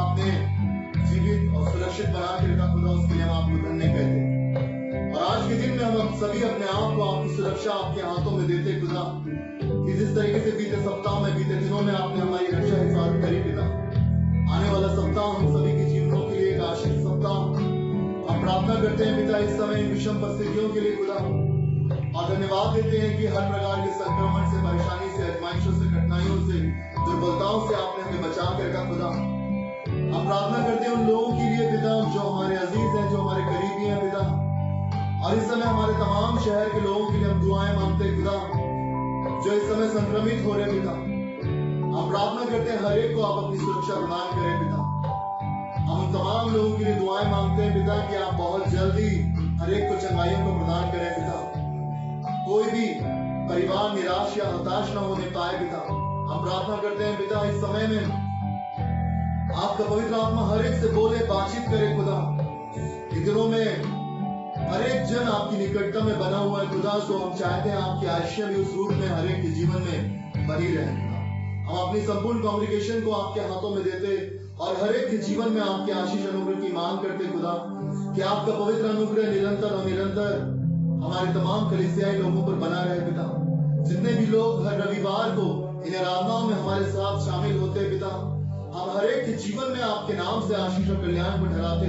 आपने जीवित और सुरक्षित बना के रखा खुदा, उसके लिए हम आपको धन्य कहते हैं। और आज के दिन में हम सभी अपने आप को आपकी सुरक्षा आपके हाथों में देते खुदा, कि जिस तरीके से बीते सप्ताह में, बीते दिनों में आपने हमारी रक्षा हिफाजत करी पिता, आने वाला सप्ताह हम सभी के जीवनों के लिए एक आशीष सप्ताह हम प्रार्थना करते हैं पिता इस समय इन विषम परिस्थितियों के लिए खुदा, और धन्यवाद देते हैं कि हर प्रकार के संक्रमण से, परेशानी से, आजमाइशों से, कठिनाइयों से, दुर्बलताओं से आपने हमें बचा कर रखा खुदा। हम प्रार्थना करते हैं उन लोगों के लिए पिता जो हमारे अजीज हैं, जो हमारे करीबी हैं पिता, और इस समय हमारे तमाम शहर के लोगों के लिए हम दुआएं मांगते हैं खुदा जो इस समय संक्रमित हो रहे पिता। हम प्रार्थना करते हैं हर एक को आप अपनी सुरक्षा प्रदान करें पिता। हम उन तमाम लोगों के लिए दुआएं मांगते हैं पिता कि आप बहुत जल्दी हर एक को चंगाइयों को प्रदान करें पिता। कोई भी परिवार निराश या हताश न होने पाए पिता। हम प्रार्थना करते हैं पिता इस समय में आपका पवित्र आत्मा हर एक से बोले, बातचीत करे खुदा। इन दिनों में हर एक जन आपकी निकटता में बना हुआ है खुदा, सो हम चाहते हैं आपकी आशीष भी उस रूप में हर एक के जीवन में बनी रहे खुदा। हम अपनी संपूर्ण कॉन्ग्रेगेशन को आपके हाथों में देते और हर एक के जीवन में आपके आशीष अनुग्रह की मांग करते खुदा, कि आपका पवित्र अनुग्रह निरंतर और निरंतर हमारे तमाम कलीसियाई लोगों पर बना रहे पिता। जितने भी लोग हर रविवार को इन आराधनाओं में हमारे साथ शामिल होते पिता, हम हर एक के जीवन में आपके नाम से आशीष और कल्याण को ठहराते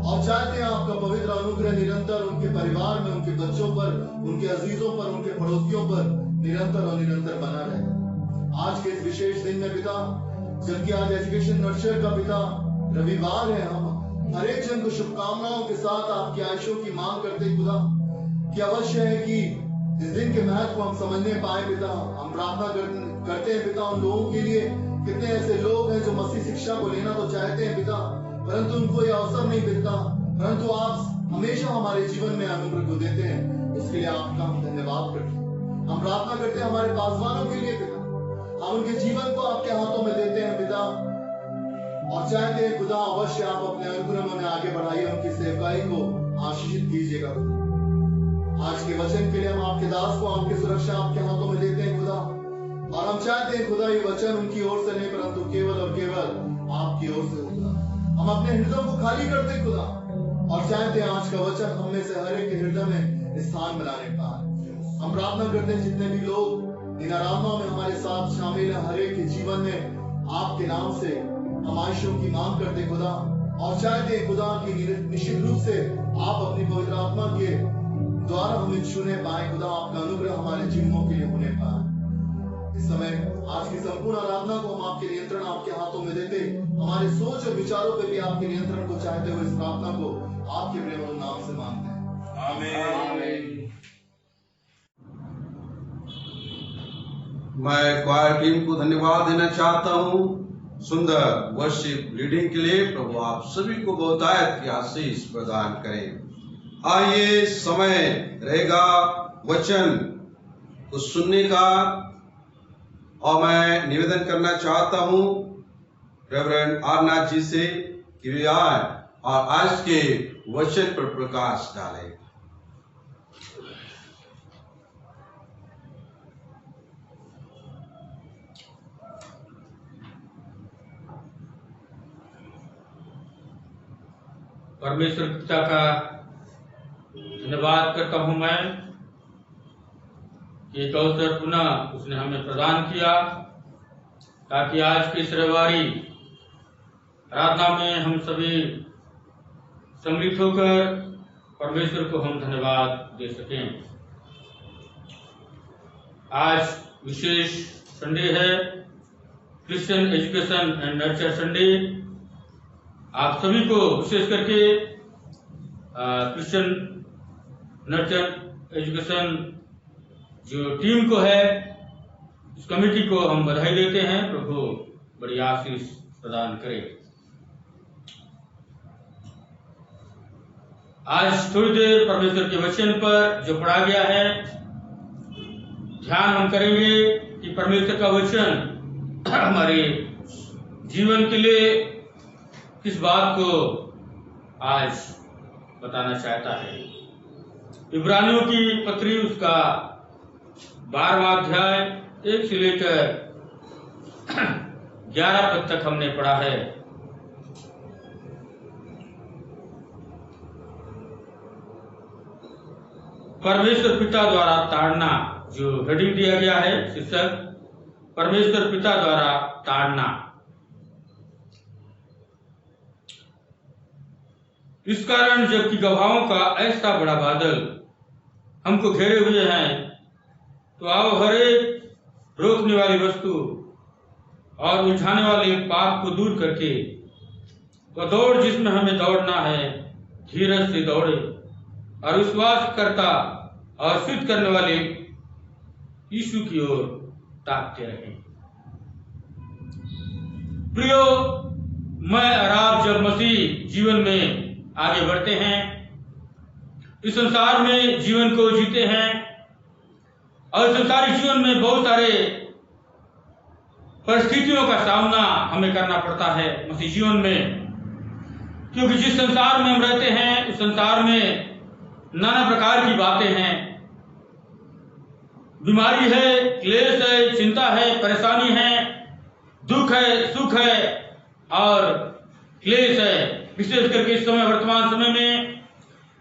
और चाहते हैं आपका पवित्र अनुग्रह निरंतर उनके परिवार में, उनके बच्चों पर, उनके अजीजों पर, उनके पड़ोसियों पर निरंतर और निरंतर बना रहे। आज के इस विशेष दिन में पिता, जबकि आज एजुकेशन नर्चर का पिता रविवार है, हम हर एक जन को शुभकामनाओं के साथ आपकी आशीषों की मांग करते खुदा, कि अवश्य है कि इस दिन के महत्व को हम समझने पाए पिता। हम प्रार्थना करते हैं पिता उन लोगों के लिए, कितने ऐसे लोग हैं जो मसीह शिक्षा को लेना तो चाहते हैं पिता, परंतु उनको यह अवसर नहीं मिलता, परंतु आप हमेशा हमारे जीवन में अनुग्रह को देते हैं, इसके लिए आपका हम धन्यवाद करते हैं। हम प्रार्थना करते हैं हमारे पासवानों के लिए पिता, हम उनके जीवन को आपके हाथों में देते हैं पिता, और चाहते हैं खुदा अवश्य आप अपने अनुग्रह में आगे बढ़ाइए, उनकी सेवकाई को आशीषित कीजिएगा। आज के वचन के लिए हम आपके दास को आपकी सुरक्षा आपके हाथों में देते हैं खुदा, और हम चाहते हैं खुदा ये वचन उनकी ओर से नहीं परंतु केवल और केवल आपकी ओर से होगा। हम अपने हृदयों को खाली करते खुदा, और चाहते हैं आज का वचन हम में से हर एक के हृदय में स्थान बनाने पाए। हम प्रार्थना करते हैं जितने भी लोग इन आराधनाओं में हमारे साथ शामिल हैं, हर एक के जीवन में आपके नाम से हम आशीषों की मांग करते खुदा, और चाहते हैं खुदा कि निश्चित रूप से आप अपनी पवित्र आत्मा के द्वारा हमें छूने पाए खुदा, आपका अनुग्रह हमारे जीवनों के लिए होने पाए। इस समय आज की संपूर्ण आराधना को हम आपके नियंत्रण आपके हाथों में देते, हमारे सोच और विचारों पे भी आपके नियंत्रण को चाहते हुए इस प्रार्थना को आपके प्रेम और नाम से मांगते हैं, आमीन। मैं क्वायर टीम को धन्यवाद देना चाहता हूँ सुंदर वर्शिप लीडिंग के लिए। प्रभु आप सभी को बहुतायत की आशीष प्रदान करें। आइए समय रहेगा वचन को सुनने का, और मैं निवेदन करना चाहता हूं रेवरेंड आरनाथ जी से कि वे आए और आज के वचन पर प्रकाश डालें। परमेश्वर पिता का धन्यवाद करता हूं मैं, एक अवसर पुनः उसने हमें प्रदान किया ताकि आज की इस रविवारी आराधना में हम सभी सम्मिलित होकर परमेश्वर को हम धन्यवाद दे सकें। आज विशेष संडे है, Christian education and nurture Sunday. आप सभी को विशेष करके क्रिश्चियन नर्चर एजुकेशन जो टीम को है, इस कमेटी को हम बधाई देते हैं। प्रभु बड़ी आशीष प्रदान करे। आज थोड़ी देर परमेश्वर के वचन पर जो पढ़ा गया है, ध्यान हम करेंगे कि परमेश्वर का वचन हमारे जीवन के लिए किस बात को आज बताना चाहता है। इब्रानियों की पत्री उसका 12वां अध्याय 1 से लेकर 11 पद तक हमने पढ़ा है। परमेश्वर पिता द्वारा ताड़ना, जो हेडिंग दिया गया है शीर्षक परमेश्वर पिता द्वारा ताड़ना। इस कारण जबकि गवाहों का ऐसा बड़ा बादल हमको घेरे हुए हैं, तो आओ हर एक रोकने वाली वस्तु और उलझाने वाले पाप को दूर करके वह दौड़ जिसमें हमें दौड़ना है, धीरज से दौड़े और विश्वास करता और सिद्ध करने वाले यीशु की ओर ताकते रहे। प्रियो, मैं और आप जब मसीह जीवन में आगे बढ़ते हैं, इस संसार में जीवन को जीते हैं और संसारिक जीवन में बहुत सारे परिस्थितियों का सामना हमें करना पड़ता है मसीह जीवन में, क्योंकि जिस संसार में हम रहते हैं उस संसार में नाना प्रकार की बातें हैं। बीमारी है, क्लेश है, चिंता है, परेशानी है, दुख है, सुख है और क्लेश है। विशेष करके इस समय वर्तमान समय में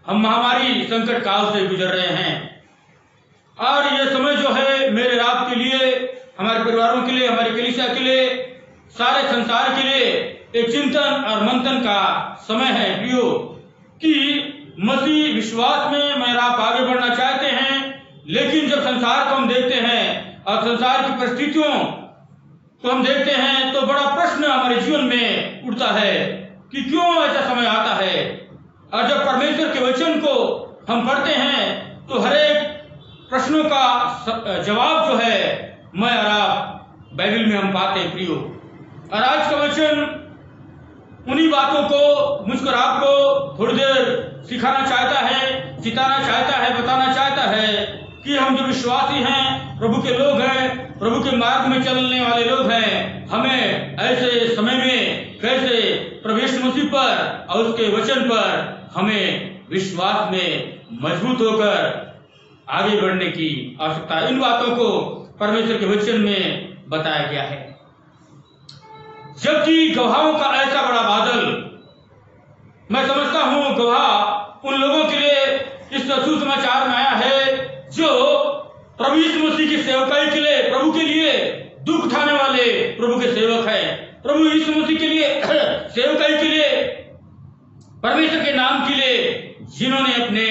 हम महामारी संकट काल से गुजर रहे हैं और यह समय जो है मेरे आपके लिए, हमारे परिवारों के लिए, हमारी कलीसिया के लिए, सारे संसार के लिए एक चिंतन और मंथन का समय है प्रियो, कि मसीह विश्वास में मेरा आप आगे बढ़ना चाहते हैं, लेकिन जब संसार को हम देखते हैं और संसार की परिस्थितियों को हम देखते हैं तो बड़ा प्रश्न हमारे जीवन में उठता है कि क्यों ऐसा समय आता है। और जब परमेश्वर के वचन को हम पढ़ते हैं तो हर एक प्रश्नों का जवाब जो है मैं और आप बाइबल में हम पाते हैं प्रियो। और आज का वचन उन्हीं बातों को मुझको और आपको थोड़ी देर सिखाना चाहता है, चिताना चाहता है, बताना चाहता है कि हम जो विश्वासी हैं, प्रभु के लोग हैं, प्रभु के मार्ग में चलने वाले लोग हैं, हमें ऐसे समय में कैसे प्रभु यीशु मसीह पर और उसके वचन पर हमें विश्वास में मजबूत होकर आगे बढ़ने की आवश्यकता है। इन बातों को परमेश्वर के वचन में बताया गया है। जबकि गवाहों का ऐसा बड़ा बादल, मैं समझता हूं गवाह उन लोगों के लिए इस सुसमाचार में आया है जो प्रभु यीशु मसीह की सेवकाई के लिए, प्रभु के लिए दुख उठाने वाले प्रभु के सेवक हैं। प्रभु यीशु मसीह के लिए सेवकाई के लिए, परमेश्वर के नाम के लिए जिन्होंने अपने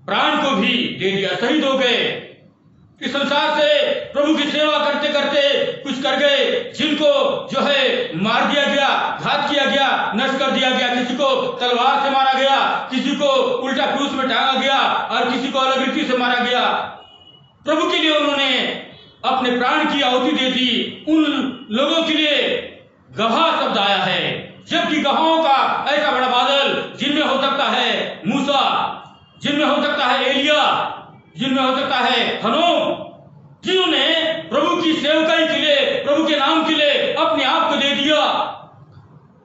प्राण को भी दे दिया, शहीद हो गए, इस संसार से प्रभु की सेवा करते करते कुछ कर गए, जिनको जो है मार दिया गया, घात किया गया, नष्ट कर दिया गया, किसी को तलवार से मारा गया, किसी को उल्टा क्रूस में टांगा गया और किसी को अलग रीति से मारा गया। प्रभु के लिए उन्होंने अपने प्राण की आहुति दे दी। उन लोगों के लिए गवाह शब्द आया है। जबकि गवाहों का ऐसा बड़ा बादल, जिनमें हो सकता है मूसा, जिनमें हो सकता है एलिया, जिनमें हो सकता है हनोक, जिन्होंने प्रभु की सेवकाई के लिए, प्रभु के नाम के लिए अपने आप को दे दिया,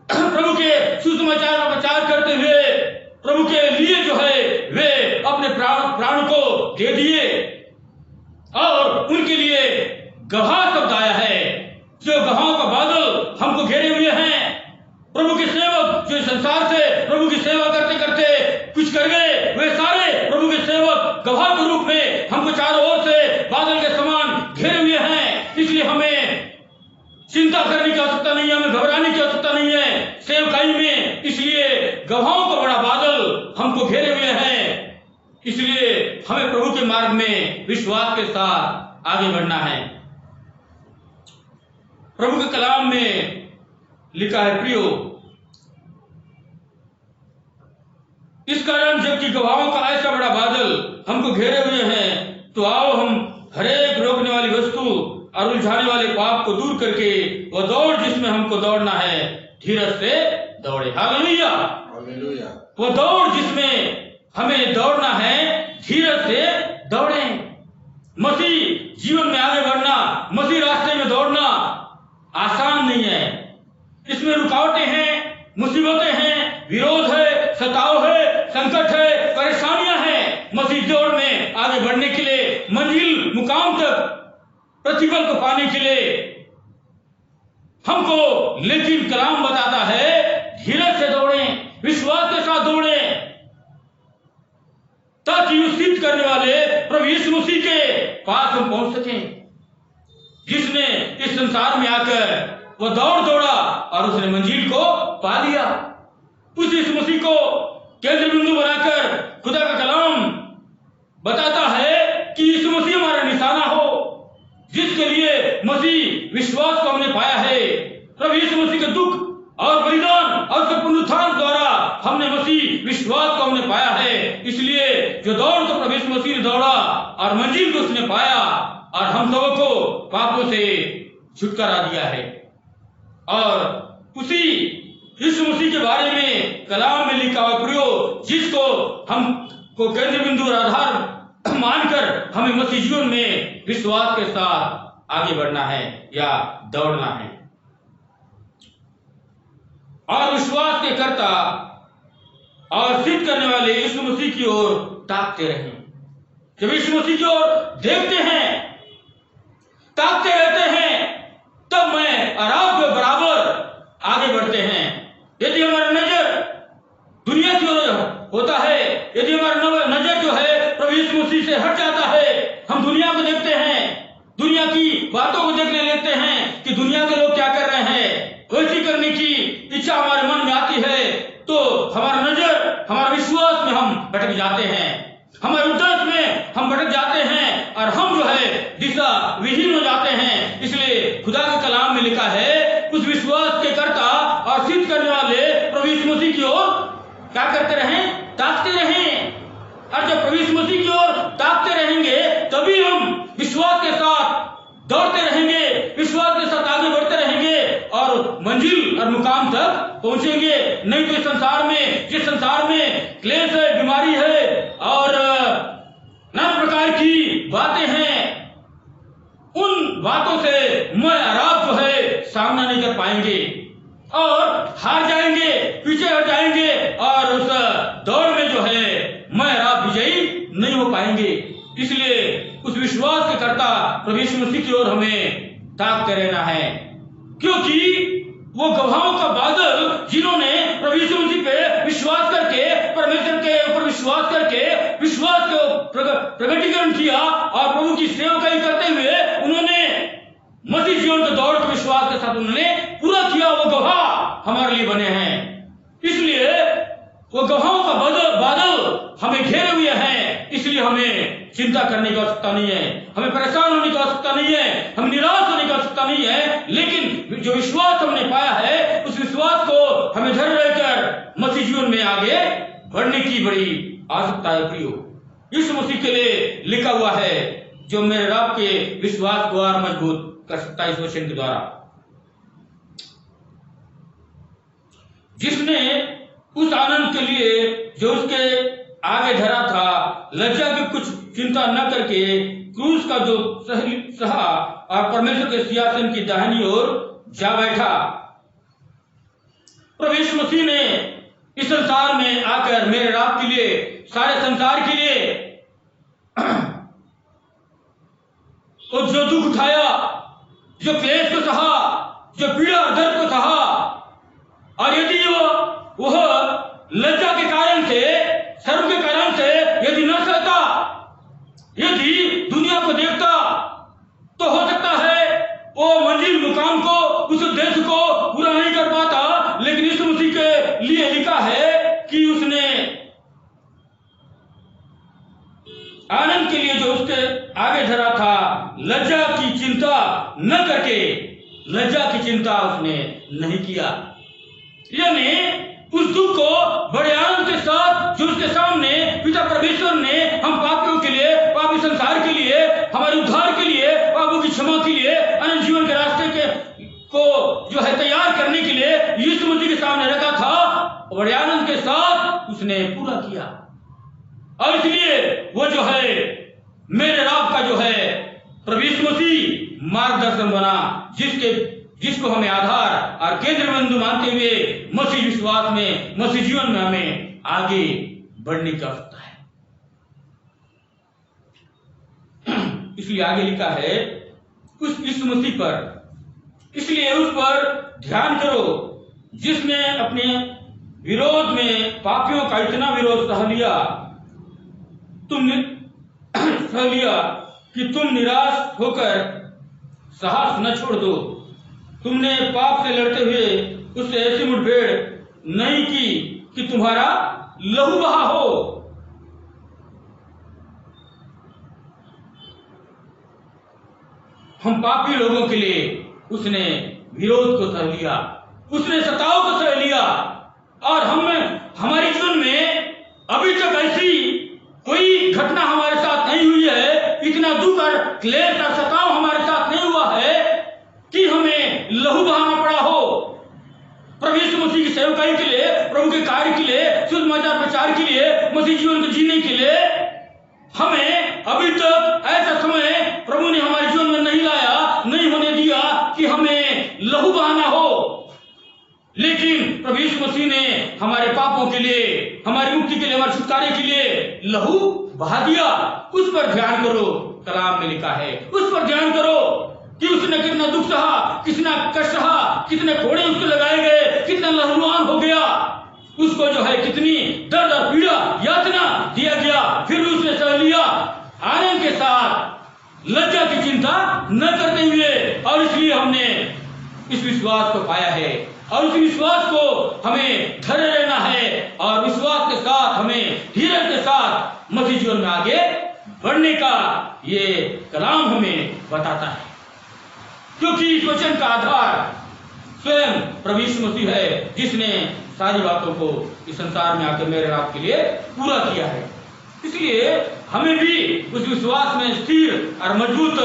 प्रभु के सुसमाचार का प्रचार करते हुए प्रभु के लिए जो है वे अपने प्राण को दे दिए और उनके लिए गवाह शब्द आया है। जो गवाहों का बादल हमको घेरे हुए हैं, प्रभु के सेवक जो संसार से प्रभु की सेवा करते करते कुछ कर गए, वे सारे प्रभु के सेवक गवाह के रूप में हमको चारों ओर से बादल के समान घेरे हुए हैं। इसलिए हमें चिंता करने की आवश्यकता नहीं है, हमें घबराने की आवश्यकता नहीं है सेवकाई में। इसलिए गवाहों का बड़ा बादल हमको घेरे हुए हैं, इसलिए हमें प्रभु के मार्ग में विश्वास के साथ आगे बढ़ना है। प्रभु के कलाम में लिखा है प्रियो, इस कारण जबकि गवाहों का ऐसा बड़ा बादल हमको घेरे हुए हैं, तो आओ हम हरेक रोकने वाली वस्तु और उलझाने वाले पाप को दूर करके वह दौड़ जिसमें हमको दौड़ना है, धीरज से दौड़े। Hallelujah, hallelujah. वो दौड़ जिसमें हमें दौड़ना है, धीरज से दौड़े। मसीह जीवन में आगे बढ़ना, मसीह रास्ते में दौड़ना आसान नहीं है। इसमें रुकावटें हैं, मुसीबतें हैं, विरोध है, सताव है, संकट है, परेशानियां हैं। मसीह दौड़ में आगे बढ़ने के लिए, मंजिल मुकाम तक प्रतिफल को पाने के लिए हमको, लेकिन कलाम बताता है धीरज से दौड़ें, विश्वास के साथ दौड़ें, ताकि उस सिद्ध सिद्ध करने वाले प्रभु यीशु मसीह के पास हम पहुंच सकें, जिसने इस संसार में आकर वो दौड़ दौड़ा और उसने मंजिल को पा लिया। उस यीशु मसीह को केंद्र बिंदु बनाकर खुदा का कलाम बताता है कि यीशु मसीह हमारा निशाना हो, जिसके लिए मसीह विश्वास को हमने पाया है। प्रभु यीशु मसीह के दुख और बलिदान और उसके पुनरुत्थान द्वारा हमने मसीह विश्वास को हमने पाया है। इसलिए जो दौड़ तो प्रभु यीशु मसीह ने दौड़ा और मंजिल को उसने पाया और हम सबों को पापों से छुटकारा दिया है। और उसी यीशु मसीह के बारे में कलाम में लिखा हुआ प्रियो, जिसको हम को केंद्र बिंदु और आधार मानकर हमें मसीह जीवन में विश्वास के साथ आगे बढ़ना है या दौड़ना है। और विश्वास के कर्ता और सिद्ध करने वाले यीशु मसीह की ओर ताकते रहें। जब यीशु मसीह की ओर देखते हैं, ताकते रहते हैं, तब मैं और आप के बराबर आगे बढ़ते हैं। यदि हमारा नजर दुनिया की ओर होता है, यदि हमारा नजर जो है प्रभु यीशु मसीह से हट जाता है, हम दुनिया को देखते हैं, दुनिया की बातों को देखने लगते हैं कि दुनिया के लोग क्या कर रहे हैं, वैसी करने की इच्छा हमारे मन में आती है, तो हमारा नजर, हमारा विश्वास में हम भटक जाते हैं, हमारे उद्देश्य में हम भटक जाते हैं और हम जो है दिशा विहीन हो जाते हैं। इसलिए खुदा के कलाम में लिखा है, उस विश्वास के कर्ता और सिद्ध करने वाले प्रभु यीशु मसीह की ओर क्या करते रहें? ताकते रहें। और जब प्रभु यीशु मसीह की ओर ताकते रहेंगे, तभी हम विश्वास के साथ दौड़ते रहेंगे, विश्वास के साथ आगे बढ़ते रहेंगे और मंजिल और मुकाम तक पहुंचेंगे। नहीं तो इस संसार में, जिस संसार में क्लेश है, बीमारी है और नाना प्रकार की बातें हैं, उन बातों से मैं और आप जो है सामना नहीं कर पाएंगे और हार जाएंगे, पीछे हट जाएंगे और उस दौड़ में जो है मैं और आप विजयी नहीं हो पाएंगे। इसलिए उस विश्वास के कर्ता प्रभु यीशु मसीह की ओर हमें ताकते रहना है, क्योंकि वो गवाहों का बादल जिन्होंने प्रभु यीशु मसीह पे विश्वास करके, परमेश्वर के ऊपर विश्वास करके विश्वास को प्रकटीकरण किया और प्रभु की सेवकाई करते हुए उन्होंने मसीह जीवन के दौड़ को विश्वास के साथ उन्होंने पूरा किया, वो गवाह हमारे लिए बने हैं। इसलिए वो गवाहों का बादल हमें घेरे हुए हैं। इसलिए हमें चिंता करने की आवश्यकता नहीं है, हमें परेशान होने की आवश्यकता नहीं है, हमें निराश होने की आवश्यकता नहीं है। लेकिन जो विश्वास हमने पाया है, उस विश्वास को हमें धरे रहकर मसीह जीवन में आगे बढ़ने की बड़ी आवश्यकता है। प्रियो, यीशु मसीह के लिए लिखा हुआ है, जो मेरे रब के विश्वास को और मजबूत कर सकता है इस वचन के द्वारा, जिसने उस आनंद के लिए जो उसके आगे धरा था, लज्जा की कुछ चिंता न करके क्रूस का जो सहा और परमेश्वर के सिंहासन की दाहिनी ओर जा बैठा। प्रभु यीशु मसीह ने इस संसार में आकर मेरे रब के लिए, सारे संसार के लिए और जो दुख उठाया, जो क्लेश को सहा, जो पीड़ा और दर्द को सहा, और यदि वह लज्जा के कारण से, शर्म के कारण से यदि न सहता, यदि दुनिया को देखता, तो हो सकता है वो मंजिल मुकाम को, उस उद्देश्य को पूरा नहीं कर पाता। लेकिन यीशु मसीह के लिए लिखा है कि उसने आनंद के लिए जो उसके आगे धरा था, लज्जा की चिंता न करके, लज्जा की चिंता उसने नहीं किया। यानी उस दुख को बड़े आनंद के साथ जो उसके सामने पिता परमेश्वर ने हम पापियों के लिए, पापी संसार के लिए, हमारे उद्धार के लिए, पापों की क्षमा के लिए, अनंत जीवन के रास्ते को जो है तैयार करने के लिए यीशु मसीह के सामने रखा था, बड़े आनंद के साथ उसने पूरा किया। और इसलिए वो जो है मेरे रब का जो है प्रभु यीशु मसीह मार्गदर्शन बना, जिसको हमें आधार और केंद्र बिंदु मानते हुए मसीह विश्वास में, मसीह जीवन में हमें आगे बढ़ने की आवश्यकता है। इसलिए आगे लिखा है उस यीशु मसीह पर, इसलिए उस पर ध्यान करो जिसने अपने विरोध में पापियों का इतना विरोध सह लिया। सह लिया कि तुम निराश होकर साहस न छोड़ दो। तुमने पाप से लड़ते हुए उससे ऐसी मुठभेड़ नहीं की कि तुम्हारा लहू बहा हो। हम पापी लोगों के लिए उसने विरोध को सह लिया, उसने सताव को सह लिया, और हमारे जीवन में अभी तक ऐसी कोई घटना हमारे साथ नहीं हुई है, इतना दुख और क्लेश और सताव हमारे साथ नहीं हुआ है कि हमें लहू बहाना पड़ा हो। प्रभु यीशु मसीह की सेवकाई के लिए, प्रभु के कार्य के लिए, सुसमाचार प्रचार के लिए, मसीह जीवन को जीने के लिए हमें अभी तक ऐसा समय प्रभु ने हमारे जीवन में नहीं लाया, नहीं होने दिया कि हमें लहू बहाना हो। लेकिन प्रभु यीशु मसीह ने हमारे पापों के लिए, हमारी मुक्ति के लिए, हमारे छुटकारे के लिए लहू बहा दिया। उस पर ध्यान करो, कलाम में लिखा है, उस पर ध्यान करो कि उसने कितना दुख सहा, कितना कष्ट सहा, कितने फोड़े उसको लगाए गए, कितना लहूलुहान हो गया, उसको जो है कितनी दर्द और पीड़ा यातना दिया गया, फिर भी उसने सह लिया आनंद के साथ, लज्जा की चिंता न करते हुए। और इसलिए हमने इस विश्वास को पाया है, और उस विश्वास को हमें धरे रहना है, और विश्वास के साथ हमें धीरज के साथ मसीह जीवन में आगे बढ़ने का ये कलाम हमें बताता है। क्योंकि इस वचन का आधार स्वयं प्रभु यीशु मसीह है, जिसने सारी बातों को इस संसार में आकर मेरे आपके लिए पूरा किया है। इसलिए हमें भी उस विश्वास में स्थिर और मजबूत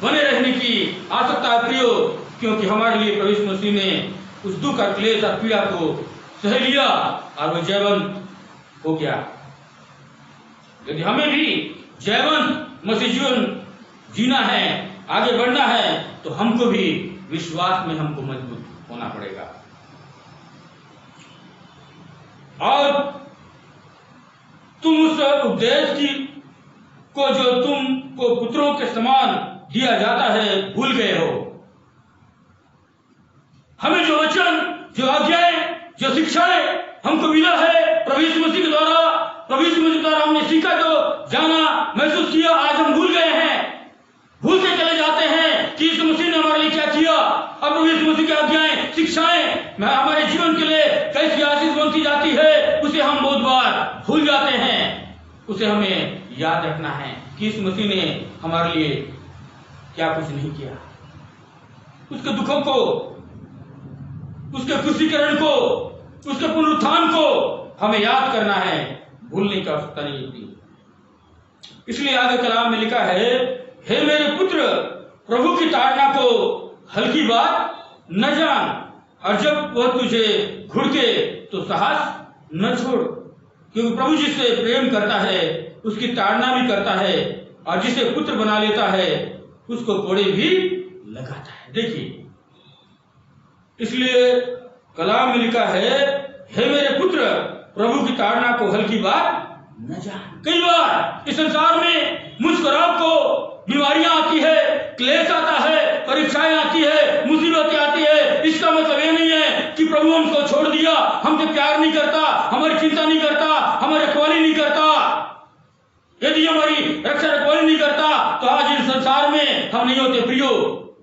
बने रहने की आवश्यकता है प्रियो, क्योंकि हमारे लिए प्रभु यीशु मसीह ने उस दुख और क्लेश और पीड़ा को सह लिया और वह जयवंत हो गया। यदि हमें भी जयवंत मसीह जीवन जीना है, आगे बढ़ना है, तो हमको भी विश्वास में हमको मजबूत होना पड़ेगा। और तुम उस उपदेश की को जो तुमको पुत्रों के समान दिया जाता है भूल गए हो। हमें जो वचन, जो आज्ञाएं, जो शिक्षाएं हमको मिला है प्रभु यीशु मसीह के द्वारा, प्रभु यीशु मसीह के द्वारा हमने सीखा, जो जाना, महसूस किया, आज हम भूल गए हैं। भूलते चले जाते हैं कि यीशु मसीह ने हमारे लिए क्या किया, और प्रभु यीशु मसीह की आज्ञाएं, शिक्षाएं हमारे जीवन के लिए कैसी आशीष बनती जाती है, उसे हम बहुत बार भूल जाते हैं। उसे हमें याद रखना है कि इस मसीह ने हमारे लिए क्या कुछ नहीं किया। उसके दुखों को, उसके क्रूसीकरण को, उसके पुनरुत्थान को हमें याद करना है, भूलने की आवश्यकता नहीं होती। इसलिए आगे कलाम में लिखा है, हे मेरे पुत्र, प्रभु की ताड़ना को हल्की बात न जान, और जब वह तुझे घुड़के तो साहस न छोड़, क्योंकि प्रभु जिससे प्रेम करता है उसकी ताड़ना भी करता है, और जिसे पुत्र बना लेता है उसको कोड़े भी लगाता है। देखिए, इसलिए कलाम में लिखा है, हे मेरे पुत्र, प्रभु की ताड़ना को हल्की बात न जान। कई बार इस संसार में मुझको आपको बीमारियां आती है, क्लेश आता है, परीक्षाएं आती है, मुसीबतें आती है। इसका मतलब ये नहीं है कि प्रभु हमको छोड़ दिया, हमसे प्यार नहीं करता, हमारी चिंता नहीं करता, हमारी रखवाली नहीं करता। यदि हमारी रक्षा रखवाली नहीं करता तो आज इस संसार में हम नहीं होते प्रियो।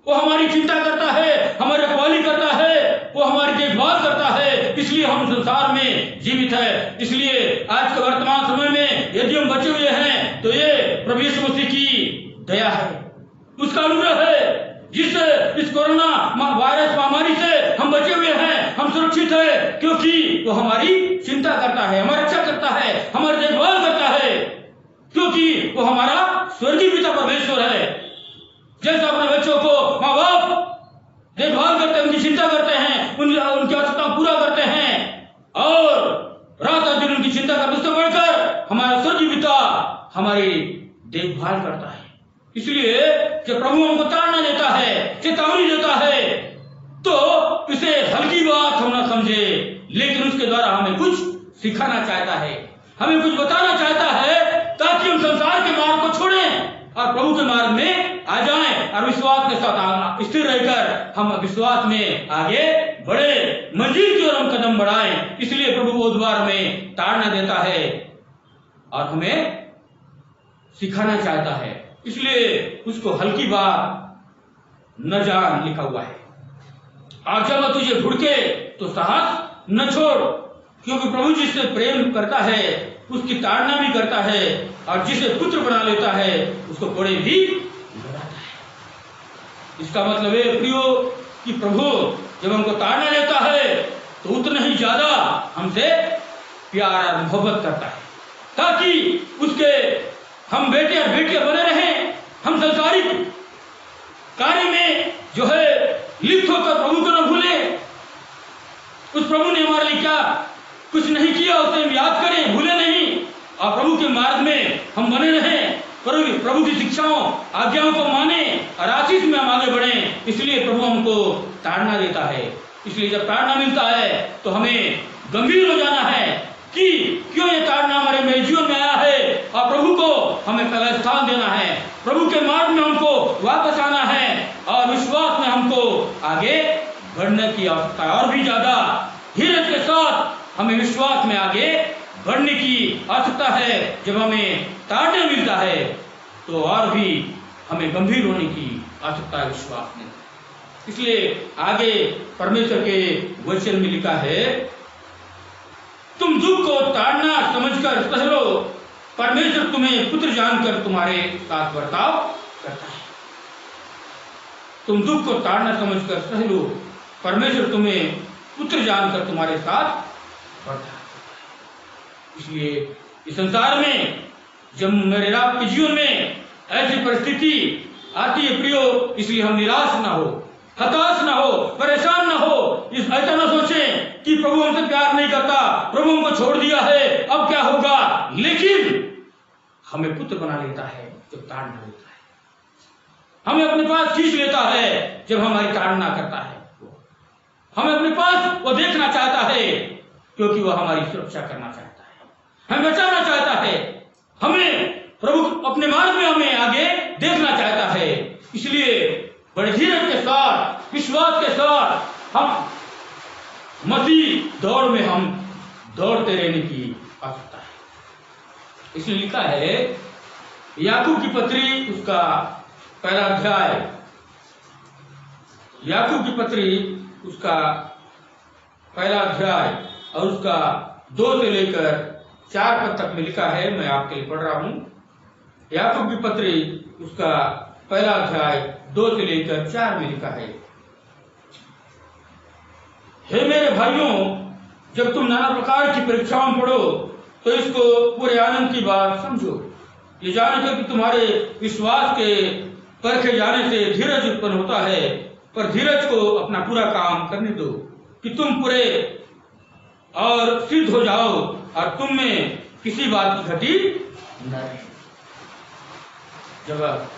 वो हमारी चिंता करता है, हमारी रखवाली करता है, वो हमारी देखभाल करता है, इसलिए हम संसार में जीवित है। इसलिए आज के वर्तमान समय में यदि हम बचे हुए हैं तो ये प्रभु यीशु मसीह की दया है, उसका अनुग्रह है, जिससे इस कोरोना वायरस महामारी से हम बचे हुए हैं, हम सुरक्षित है, क्योंकि वो हमारी चिंता करता है, हमारी रक्षा करता है, हमारी देखभाल करता है, क्योंकि वो हमारा स्वर्गीय पिता परमेश्वर है। जैसे अपने बच्चों को माँ बाप देखभाल करते हैं, उनकी चिंता करते हैं, उनकी आवश्यकता पूरा करते हैं, और रात और दिन उनकी चिंता करते, उससे बढ़कर हमारा स्वर्गीय पिता हमारी देखभाल करता है। इसलिए जब प्रभु हमको ताड़ना देता है, चेतावनी देता है, तो इसे हल्की बात हम ना समझे, लेकिन उसके द्वारा हमें कुछ सिखाना चाहता है, हमें कुछ बताना चाहता है, ताकि हम संसार के मार्ग को छोड़ें और प्रभु के मार्ग में आ जाएं, और विश्वास के साथ स्थिर रहकर हम विश्वास में आगे बढ़े, मंजिल की ओर हम कदम बढ़ाएं। इसलिए प्रभु वो द्वार में ताड़ना देता है और हमें सिखाना चाहता है, इसलिए उसको हल्की बात न जान लिखा हुआ है। और जब तुझे भुड़के तो साहस न छोड़, क्योंकि प्रभु जिससे प्रेम करता है उसकी ताड़ना भी करता है, और जिसे पुत्र बना लेता है उसको कोड़े भी लगाता है। इसका मतलब है प्रियो कि प्रभु जब हमको ताड़ना लेता है तो उतना ही ज्यादा हमसे प्यार और मोहब्बत करता है, ताकि उसके हम बेटे और बेटियां बने रहें। हम संसारिक कार्य में जो है लिप्त होकर प्रभु को न भूले। उस प्रभु ने हमारे लिए क्या कुछ नहीं किया उसे हम याद करें, भूले नहीं, और प्रभु के मार्ग में हम बने रहें, प्रभु की शिक्षाओं आज्ञाओं को माने और आशीष में हम आगे बढ़े। इसलिए प्रभु हमको ताड़ना देता है। इसलिए जब ताड़ना मिलता है तो हमें गंभीर हो जाना है कि क्यों ये ताड़ना हमारे मेरे जीवन में आया है, और प्रभु को हमें पहला स्थान देना है, प्रभु के मार्ग में हमको वापस आना है, और विश्वास में हमको आगे बढ़ने की आवश्यकता है। और भी ज्यादा धीरज के साथ हमें विश्वास में आगे बढ़ने की आवश्यकता है। जब हमें ताड़ना मिलता है तो और भी हमें गंभीर होने की आवश्यकता है विश्वास में। इसलिए आगे परमेश्वर के वचन में लिखा है, तुम दुख को ताड़ना समझकर सह लो, परमेश्वर तुम्हें पुत्र जानकर तुम्हारे साथ बर्ताव करता है। तुम दुख को ताड़ना समझकर सह लो, परमेश्वर तुम्हें पुत्र जानकर तुम्हारे साथ बर्ताव करता है। इसलिए इस संसार में जब मेरे आपके जीवन में ऐसी परिस्थिति आती है प्रियो, इसलिए हम निराश ना हो, हताश ना हो, परेशान ना हो। इस ऐसा ना सोचें कि प्रभु हमसे प्यार नहीं करता, प्रभु हमको छोड़ दिया है, अब क्या होगा। लेकिन हमें पुत्र बना लेता है जब ताड़ना लेता है, हमें अपने पास खींच लेता है जब हमारी ताड़ना करता है, हमें अपने पास वो देखना चाहता है, क्योंकि वह हमारी सुरक्षा करना चाहता है, हमें बचाना चाहता है, हमें प्रभु अपने मार्ग में हमें आगे देखना चाहता है। इसलिए बड़े धीरज के साथ, विश्वास के साथ हम मसीह दौड़ में हम दौड़ते रहने की आवश्यकता है। इसलिए लिखा है याकूब की पत्री उसका पहला अध्याय, याकूब की पत्री उसका पहला अध्याय और उसका 2 से लेकर 4 पद तक में लिखा है। मैं आपके लिए पढ़ रहा हूं। याकूब की पत्री उसका पहला अध्याय 2 से लेकर 4 में लिखा है, हे मेरे भाइयों, जब तुम नाना प्रकार की परीक्षाओं में पढ़ो तो इसको पूरे आनंद की बात समझो, ये जानकर कि तुम्हारे विश्वास के परखे जाने से धीरज उत्पन्न होता है, पर धीरज को अपना पूरा काम करने दो कि तुम पूरे और सिद्ध हो जाओ और तुम में किसी बात की घटी न रहे। जब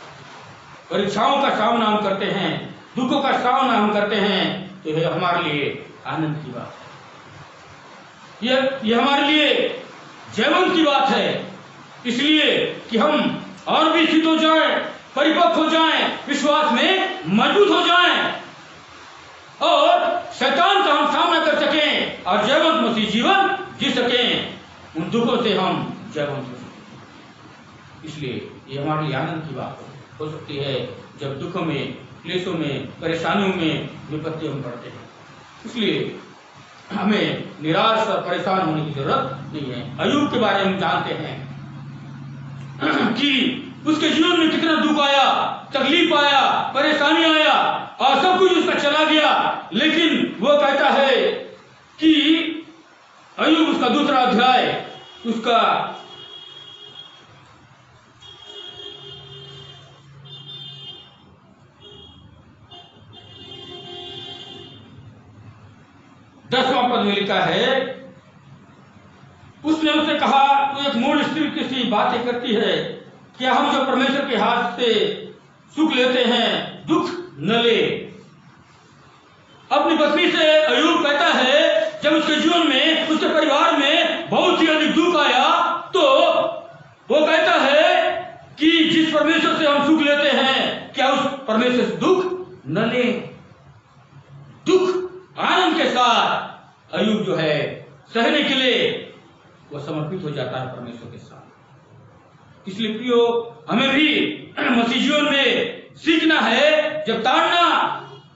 परीक्षाओं का सामना हम करते हैं, दुखों का सामना हम करते हैं, तो यह हमारे लिए आनंद की बात है, यह हमारे लिए जयवंत की बात है। इसलिए कि हम और भी सिद्ध हो जाएं, परिपक्व हो जाएं, विश्वास में मजबूत हो जाएं और शैतान का हम सामना कर सकें और जयवंत मसीह जीवन जी सकें। उन दुखों से हम जयवंत हो सकें। इसलिए ये हमारे लिए आनंद की बात हो सकती है जब दुखों में, क्लेशों में, परेशानियों में विपत्ति हम पड़ते हैं। इसलिए हमें निराश और परेशान होने की जरूरत नहीं है। अय्यूब के बारे में जानते हैं कि उसके जीवन में कितना दुख आया, तकलीफ आया, परेशानी आया और सब कुछ उसका चला गया, लेकिन वो कहता है कि अय्यूब उसका 2 अध्याय उसका 10वां पद में लिखा है, उसने उसे कहा, तू एक मूढ़ स्त्री की सी बातें करती है, क्या हम जो परमेश्वर के हाथ से सुख लेते हैं दुख न ले। अपनी पत्नी से अय्यूब कहता है जब उसके जीवन में, उसके परिवार में बहुत ही अधिक दुख आया, तो वो कहता है कि जिस परमेश्वर से हम सुख लेते हैं क्या उस परमेश्वर से दुख न ले। दुख आनंद के साथ अय्यूब जो है सहने के लिए वो समर्पित हो जाता है परमेश्वर के साथ। इसलिए प्रियो, हमें भी मसीह जीवन में सीखना है। जब ताड़ना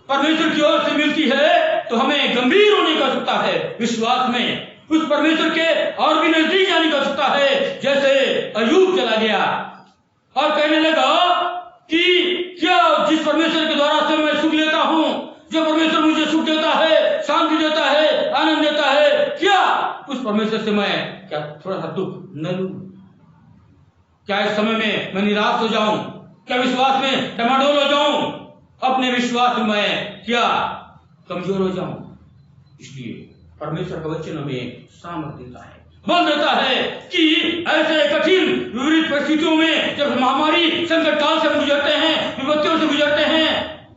परमेश्वर की ओर से मिलती है तो हमें गंभीर होने की आवश्यकता है, विश्वास में उस परमेश्वर के और भी नजदीक जाने की आवश्यकता है। जैसे अय्यूब चला गया और कहने लगा कि क्या जिस परमेश्वर के द्वारा से मैं सुख लेता हूं, जो परमेश्वर मुझे सुख देता है, शांति देता है, आनंद देता है, क्या उस परमेश्वर से मैं क्या थोड़ा सा दुख न लूं? क्या इस समय में मैं निराश हो जाऊं? क्या विश्वास में डमाडोल हो जाऊं? अपने विश्वास में मैं क्या कमजोर हो जाऊं? इसलिए परमेश्वर का वचन हमें सामर्थ्य देता है, बल देता है कि ऐसे कठिन विपरीत परिस्थितियों में, जब महामारी संकट काल से गुजरते हैं, विपत्तियों से गुजरते हैं,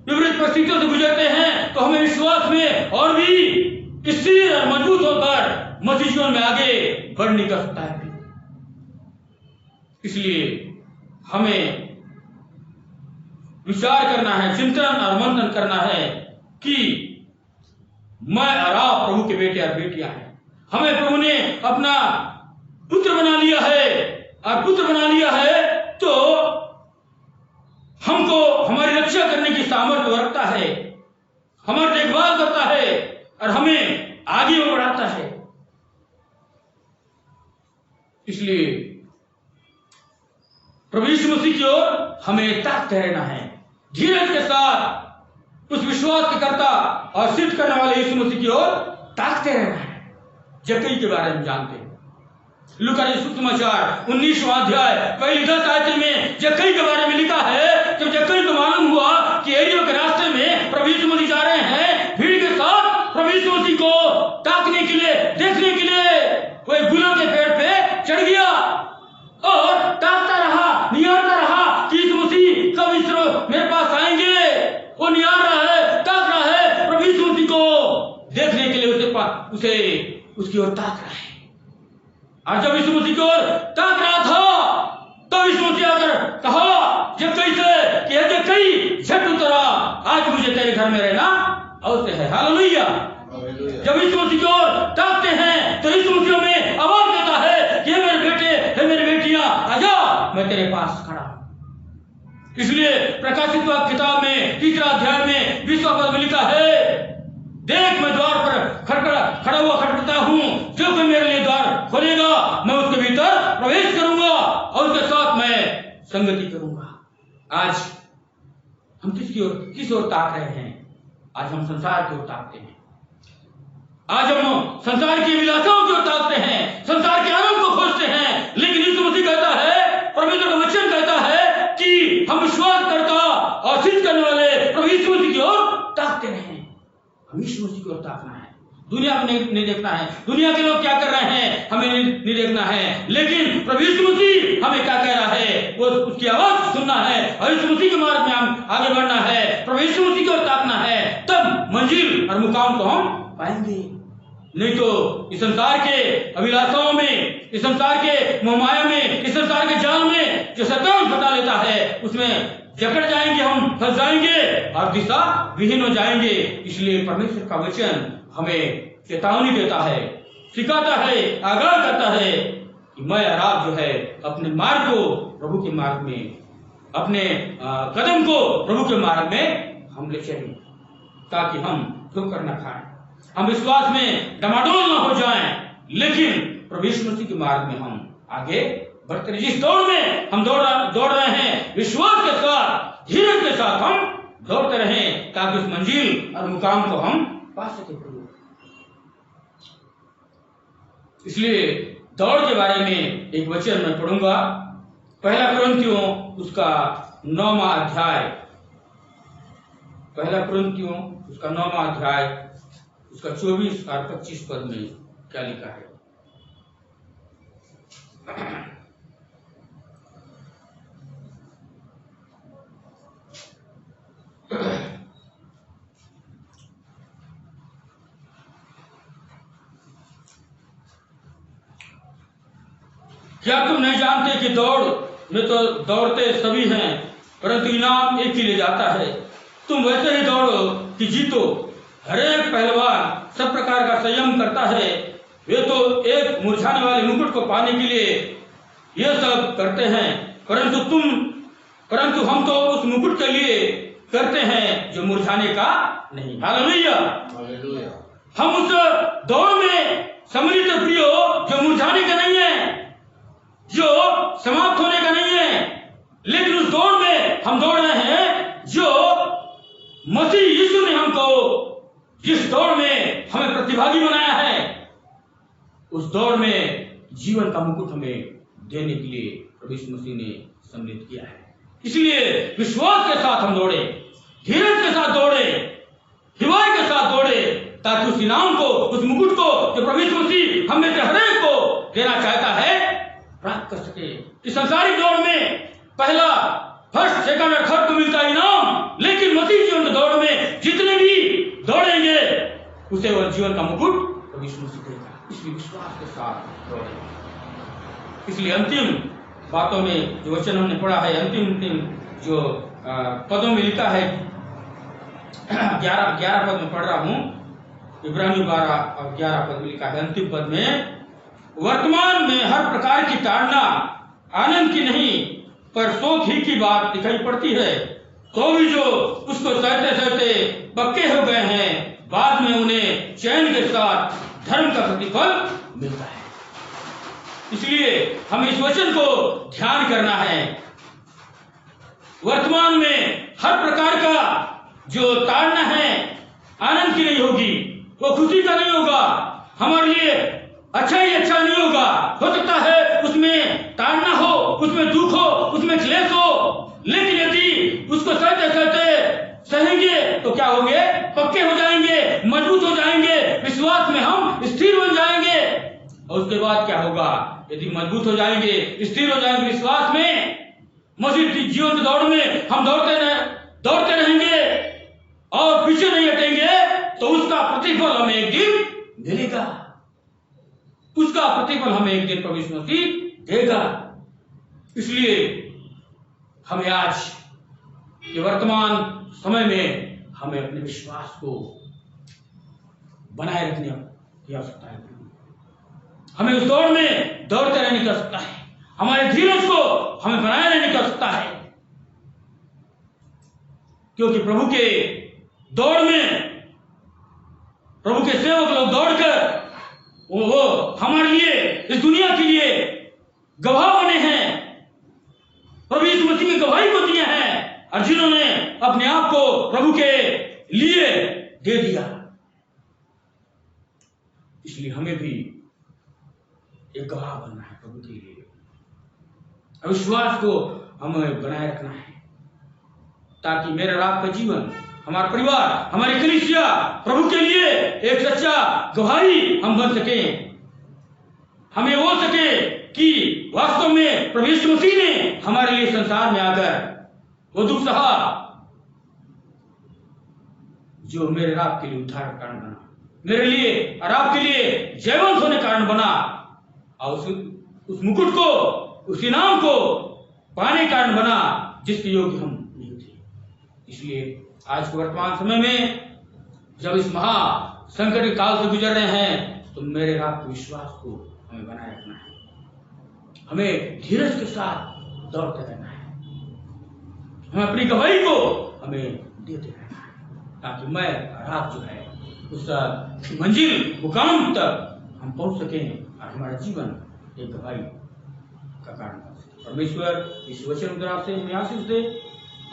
विपरीत परिस्थितियों से गुजरते हैं, तो हमें विश्वास में और भी स्थिर और मजबूत होकर मसीह जीवन में आगे बढ़ने का सकता है। इसलिए हमें विचार करना है, चिंतन और मंथन करना है कि मैं और आप प्रभु के बेटे और बेटियां हैं। हमें प्रभु ने अपना पुत्र बना लिया है, और पुत्र बना लिया है तो हमको हमारी रक्षा करने की सामर्थ्य रखता है, हमारी देखभाल करता है और हमें आगे बढ़ाता है। इसलिए प्रभु यीशु मसीह की ओर हमें ताकते रहना है, धीरज के साथ उस विश्वास के कर्ता और सिद्ध करने वाले यीशु मसीह की ओर ताकते रहना है। जक्कई के बारे में जानते हैं, लूका सुसमाचार 19वां अध्याय पहली 10 आयत में जक्कई के बारे में लिखा है। जब जक्कई को मालूम हुआ कि एरियो के रास्ते में प्रभु यीशु मसीह जा रहे हैं, भीड़ के साथ प्रभु यीशु मसीह को ताकने के लिए, देखने के लिए वो एक गुलर के पेड़ पे चढ़ गया और ताकता रहा, निहारता रहा कि यीशु मसीह कब इस मेरे पास आएंगे। वो निहार रहा है, ताक रहा है प्रभु यीशु मसीह को देखने के लिए, उसे उसकी ओर ताक रहा है। और जब यीशु मसीह की ओर ताक रहा था तो यीशु मसीह आकर कहा जक्कई से कि जक्कई झट उतरा, आज मुझे तेरे घर में रहना अवश्य है। हालेलुया। जब यीशु मसीह की ओर ताकते हैं तो यीशु मसीह में आवाज देता है कि हे मेरे बेटे, हे मेरी बेटियां, आजा, मैं तेरे पास खड़ा हूं। इसलिए प्रकाशित वाक्य किताब में 3 अध्याय में 20वां पद में लिखा है, देख मैं द्वार पर खड़ा हुआ खटखटाता हूं, जो कोई मेरे लिए द्वार खोलेगा मैं उसके भीतर प्रवेश करूंगा और उसके साथ मैं संगति करूंगा। आज हम किस ओर ताक रहे हैं? आज हम संसार की ओर ताकते हैं, आज हम संसार की विलासों की ओर ताकते हैं, संसार के आनंद को खोजते हैं। लेकिन यीशु मसीह कहता है, परमेश्वर का वचन कहता है कि हम विश्वास करता और सिद्ध करने वाले प्रभु यीशु मसीह की ओर ताकते रहें। हम यीशु मसीह की ओर ताकना है, दुनिया को नहीं देखना है, दुनिया के लोग क्या कर रहे हैं हमें नहीं देखना है, लेकिन प्रभु यीशु मसीह हमें क्या कह रहा है, वो उसकी आवाज सुनना है और यीशु मसीह के मार्ग में हम आगे बढ़ना है, प्रभु यीशु मसीह की ओर ताकना है। तब मंजिल और मुकाम को हम पाएंगे। नहीं तो इस संसार के अभिलाषाओं में, इस संसार के मोहमाया में, इस संसार के जाल में जो शैतान फंसा लेता है, उसमें जकड़ जाएंगे, हम फंस जाएंगे और दिशा विहीन हो जाएंगे। इसलिए परमेश्वर का वचन हमें चेतावनी देता है, सिखाता है, आगाह करता है कि मैं और आप जो है अपने मार्ग को प्रभु के मार्ग में, अपने कदम को प्रभु के मार्ग में हम ले चलें, ताकि हम ठोकर न खाएं, हम विश्वास में डमाडोल न हो जाएं, लेकिन प्रभु यीशु मसीह के मार्ग में हम आगे बढ़ते रहे। जिस दौड़ में हम दौड़ रहे हैं, विश्वास के साथ, धीरज के साथ हम दौड़ते रहें, ताकि उस मंजिल और मुकाम को हम पा सके। इसलिए दौड़ के बारे में एक वचन मैं पढ़ूंगा, 1 कुरिन्थियों उसका 9वां अध्याय, 1 कुरिन्थियों उसका 9वां अध्याय उसका 24 और 25 पद में क्या लिखा है। क्या तुम नहीं जानते कि दौड़ में तो दौड़ते सभी हैं, परंतु इनाम एक ही ले जाता है। तुम वैसे ही दौड़ो कि जीतो। हर एक पहलवान सब प्रकार का संयम करता है। वे तो एक मुरझाने वाले मुकुट को पाने के लिए ये सब करते हैं, परंतु हम तो उस मुकुट के लिए करते हैं जो मुरझाने का नहीं। हालेलुया। हम उस दौड़ में सम्मिलित प्रियो जो मुरझाने का नहीं है, जो समाप्त होने का नहीं है, लेकिन उस दौड़ में हम दौड़ रहे हैं जो मसीह यीशु ने हमको जिस दौड़ में हमें प्रतिभागी बनाया है, उस दौड़ में जीवन का मुकुट हमें देने के लिए प्रभु यीशु मसीह ने सम्मिलित किया है। इसलिए विश्वास के साथ हम दौड़े, धीरज के साथ दौड़े, हिवाई के साथ दौड़े, ताकि उस इनाम को, उस मुकुट को जो प्रभु यीशु मसीह हमें से हर एक को देना चाहता है, प्राप्त कर सके। इस संसारिक दौड़ में पहला, फर्स्ट, सेकंड और थर्ड को मिलता इनाम, लेकिन मसीह जीवन की दौड़ में जितने भी दौड़ेंगे उसे वह जीवन का मुकुट प्रभु यीशु मसीह देगा। इसलिए विश्वास के साथ दौड़े। इसलिए अंतिम बातों में जो वचन हमने पढ़ा है, अंतिम जो पदों में लिखा है, 11 पद में पढ़ रहा हूं, इब्रानी 12 और 11 पद में लिखा है। अंतिम पद में, वर्तमान में हर प्रकार की ताड़ना आनंद की नहीं पर शोक ही की बात दिखाई पड़ती है, तो भी जो उसको सहते सहते पक्के हो गए हैं, बाद में उन्हें चैन के साथ धर्म का प्रतिफल मिलता है। इसलिए हमें इस वचन को ध्यान करना है। वर्तमान में हर प्रकार का जो ताड़ना है आनंद की नहीं होगी, वो खुशी का नहीं होगा, हमारे लिए अच्छा ही अच्छा नहीं होगा। हो सकता है उसमें ताड़ना हो, उसमें दुख हो, उसमें क्लेश हो, लेकिन यदि उसको सहते सहते सहेंगे तो क्या होंगे? पक्के हो जाएंगे, मजबूत हो जाएंगे, विश्वास में हम स्थिर हो जाएंगे। और उसके बाद क्या होगा? यदि मजबूत हो जाएंगे, स्थिर हो जाएंगे विश्वास में, मसीह की जीवन की दौड़ में हम दौड़ते रहेंगे और पीछे नहीं हटेंगे, तो उसका प्रतिफल हमें एक दिन मिलेगा। उसका प्रतिफल हमें एक दिन प्रभु यीशु मसीह देगा। इसलिए हमें आज के वर्तमान समय में हमें अपने विश्वास को बनाए रखने की आवश्यकता है। हमें उस दौड़ में दौड़ते रहने की आवश्यकता है। हमारे धीरज को हमें बनाए रहने की आवश्यकता है, क्योंकि प्रभु के दौड़ में प्रभु के सेवक लोग दौड़कर वो हमारे लिए, इस दुनिया के लिए गवाह बने हैं, प्रभु यीशु मसीह की गवाही को दिए हैं, और जिन्होंने अपने आप को प्रभु के लिए दे दिया। इसलिए हमें भी एक गवाह बनना है प्रभु के लिए। विश्वास को हमें बनाए रखना है, ताकि मेरा और आपका जीवन, हमारा परिवार, हमारी कलीसिया प्रभु के लिए एक सच्चा गवाही हम बन सके। हमें हो सके कि वास्तव में प्रभु यीशु मसीह ने हमारे लिए संसार में आकर वो दुख सहा जो मेरे और आपके लिए उद्धार का कारण बना, मेरे लिए और आपके लिए जयवंत होने का कारण बना, और उस मुकुट को, उस इनाम को पाने का कारण बना जिसके योग्य हम नहीं थे। इसलिए आज के वर्तमान समय में जब इस महा संकट काल से गुजर रहे हैं, तो मेरे आपके विश्वास को हमें बनाए रखना है। हमें धीरज के साथ दौड़ते रहना है। हमें अपनी गवाही को हमें देते रहना है, ताकि मैं और आप जो है उस मंजिल, मुकाम तक हम पहुंच सकें और हमारा जीवन एक गवाही का कारण बन सके। परमेश्वर इस वचन द्वारा से हमें आशीष दे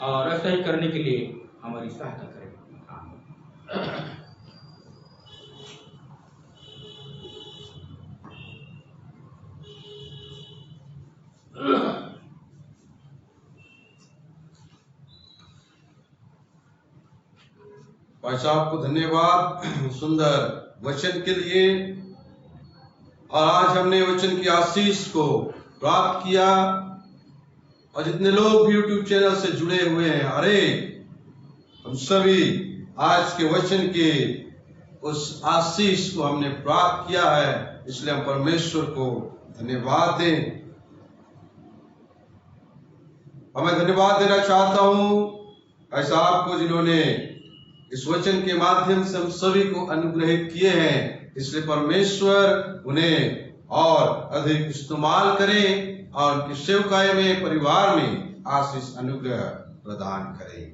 और ऐसा ही करने के लिए हमारी सहायता करें। भाई साहब को धन्यवाद सुंदर वचन के लिए। और आज हमने वचन की आशीष को प्राप्त किया, और जितने लोग यूट्यूब चैनल से जुड़े हुए हैं, अरे हम सभी आज के वचन के उस आशीष को हमने प्राप्त किया है, इसलिए हम परमेश्वर को धन्यवाद दें। मैं धन्यवाद देना चाहता हूं भाई साहब को, जिन्होंने इस वचन के माध्यम से हम सभी को अनुग्रहित किए हैं। इसलिए परमेश्वर उन्हें और अधिक इस्तेमाल करें और उनकी सेवकाई में, परिवार में आशीष अनुग्रह प्रदान करें।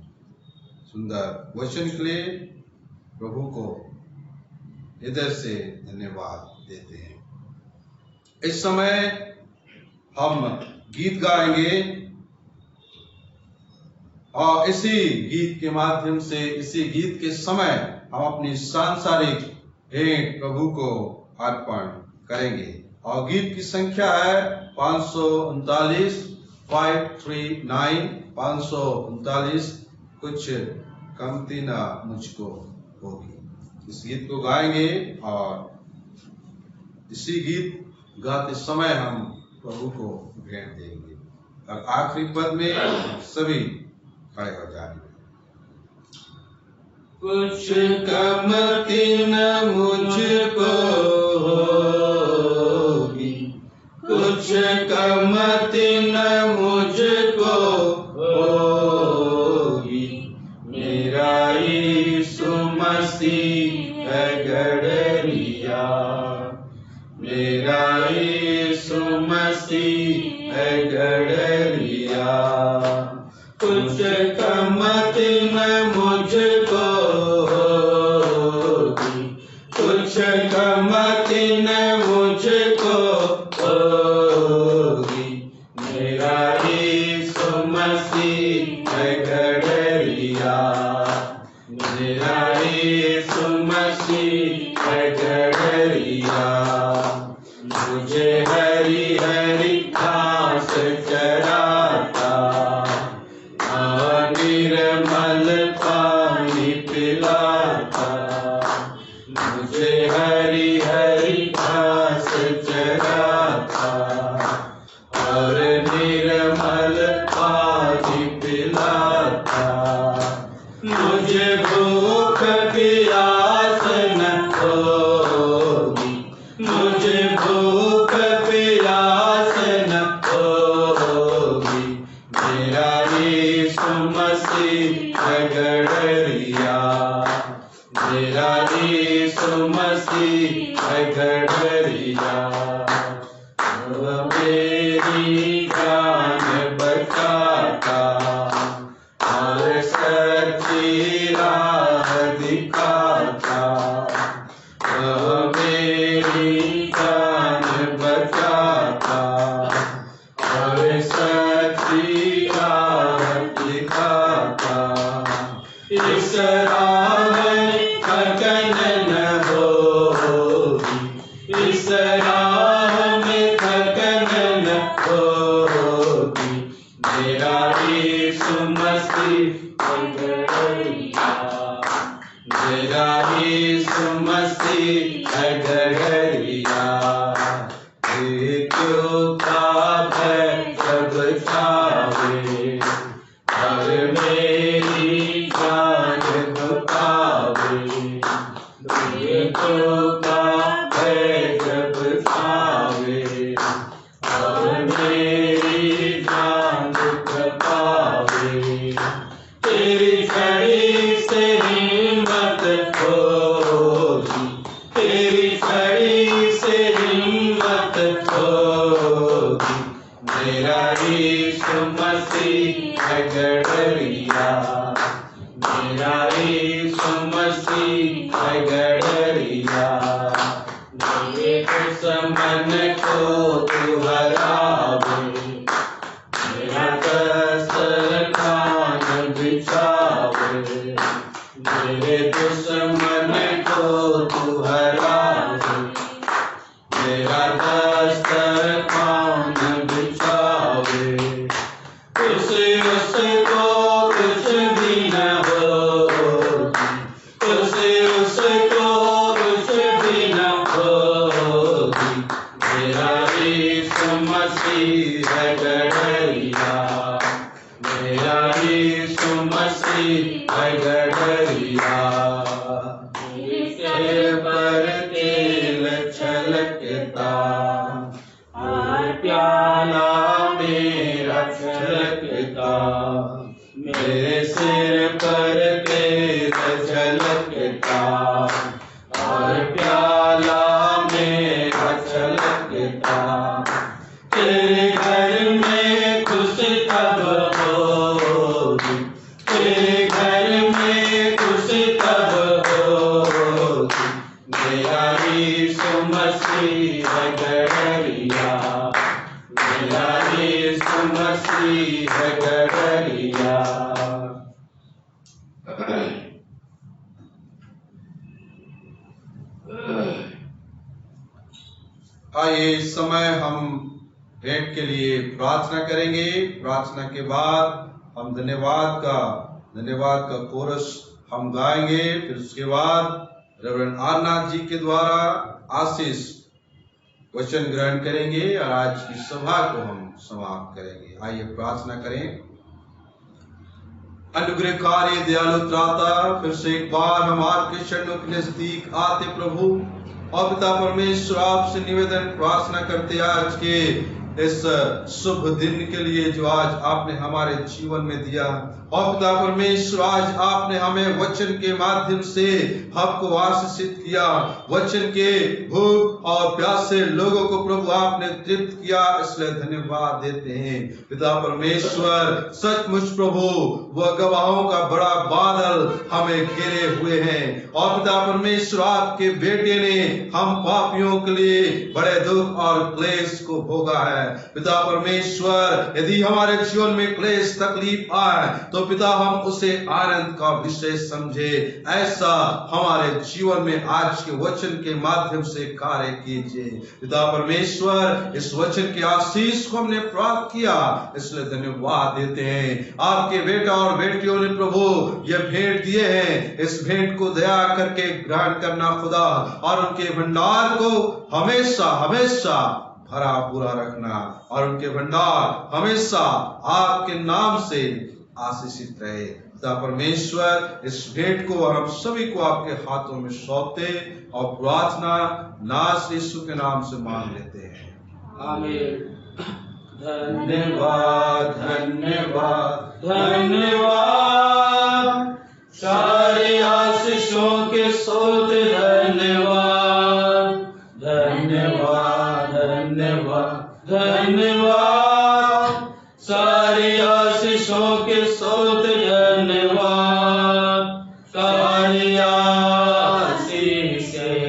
सुंदर वचन के लिए प्रभु को हृदय से धन्यवाद देते हैं। इस समय हम गीत गाएंगे और इसी गीत के माध्यम से, इसी गीत के समय हम अपनी सांसारिक भेंट प्रभु को अर्पण करेंगे। और गीत की संख्या है 539 539 539। कुछ कमती ना मुझको होगी। इस गीत को गाएंगे और इसी गीत गाते समय हम प्रभु को भेंट देंगे। और आखिरी पद में सभी खड़े हो जाएंगे। कुछ कमती न मुझको होगी, कुछ कमती न मुझको होगी, मेरा यीशु मसीह है गड़रिया, मेरा यीशु मसीह है गड़रिया। कुछ कमती न मुझको होगी, कुछ कमती न मुझको होगी, मेरा यीशु मसीह है गड़रिया, मेरा यीशु मसीह है गड़रिया। मुझे हरी हरी घास चराता, निर्मल पानी पिलाता, मुझे हरी हरी घास चराता और निर्मल पानी पिलाता। मुझे भूख प्यास न होगी, मुझे भूख प्यास न होगी, मेरा यीशु मसीह है गड़रिया, मेरा यीशु मसीह है गड़रिया। मेरी जान बचाता और सच्ची राह दिखाता, मेरी जान बचाता और सच्ची राह दिखाता। इस राह में थकन न होगी, इस राह में थकन न होगी, मेरा यीशु मसीह है गड़रिया, मेरा यीशु मसीह है गड़रिया। मृत्यु का भय जब छावे और मेरी जान घुटावे, मृत्यु का भय जब छावे और मेरी जान घुटावे, तेरी छड़ी से हिम्मत होगी, तेरी छड़ी से हिम्मत होगी, मेरा यीशु मसीह है गड़रिया, मेरा यीशु मसीह है गड़रिया। मेरे दुश्मन को तू हरावे, मेरा दस्तरखान बिछावे, मेरे दुश्मन को तू हरावे, मेरा दस्तरखान बिछावे। उसको कुछ भी न होगी, उसको कुछ भी न होगी, मेरा यीशु मसीह है गड़रिया, मेरा यीशु मसीह है गड़रिया। सिर पर तेल छलकता और प्याला मेरा छलकता, मेरे सिर पर तेल छलकता और प्याला मेरा छलकता। लगता, तेरे घर में खुशी तब होगी, तेरे घर में खुशी तब होगी, मेरा यीशु मसीह है गड़रिया, मेरा यीशु मसीह है गड़रिया। आइए इस समय हम भेंट के लिए प्रार्थना करेंगे। प्रार्थना के बाद हम धन्यवाद का कोरस हम गाएंगे। फिर उसके बाद रेवरेंड आरनाथ जी के द्वारा आशीष वचन ग्रहण करेंगे और आज की सभा को हम समाप्त करेंगे। आइए प्रार्थना करें। अनुग्रहकारी दयालु त्राता, फिर से एक बार हम आपके चरणों के नजदीक आते प्रभु, और पिता परमेश्वर आपसे निवेदन प्रार्थना करते आज के इस शुभ दिन के लिए जो आज आपने हमारे जीवन में दिया। और पिता परमेश्वर आज आपने हमें वचन के माध्यम से हमको आशीषित किया, वचन के भूख और प्यासे लोगों को प्रभु आपने तृप्त किया, इसलिए धन्यवाद देते हैं। पिता परमेश्वर सचमुच प्रभु वह गवाहों का बड़ा बादल हमें घेरे हुए हैं, और पिता परमेश्वर आपके बेटे ने हम पापियों के लिए बड़े दुख और क्लेश को भोगा है। पिता परमेश्वर यदि हमारे जीवन में क्लेश तकलीफ आए तो पिता हम उसे आनंद का विषय समझे, ऐसा हमारे जीवन में आज के वचन के माध्यम से कार्य कीजिए। पिता परमेश्वर इस वचन के आशीष को हमने प्राप्त किया, इसलिए धन्यवाद देते हैं। आपके बेटा और बेटियों ने प्रभु ये भेंट दिए हैं, इस भेंट को दया करके ग्रहण करना खुदा, और उनके भंडार को हमेशा हमेशा भरा पूरा रखना, और उनके भंडार हमेशा आपके नाम से आशीषित रहे। पिता परमेश्वर इस भेंट को और हम सभी को आपके हाथों में सौंपते और प्रार्थना नाथ यीशु के नाम से मांग लेते हैं, आमीन। धन्यवाद धन्यवाद धन्यवाद, सारी आशीषों के स्रोत धन्यवाद, धन्यवाद धन्यवाद धन्यवाद, सारी आशीषों के स्रोत धन्यवाद, सारी आशीषें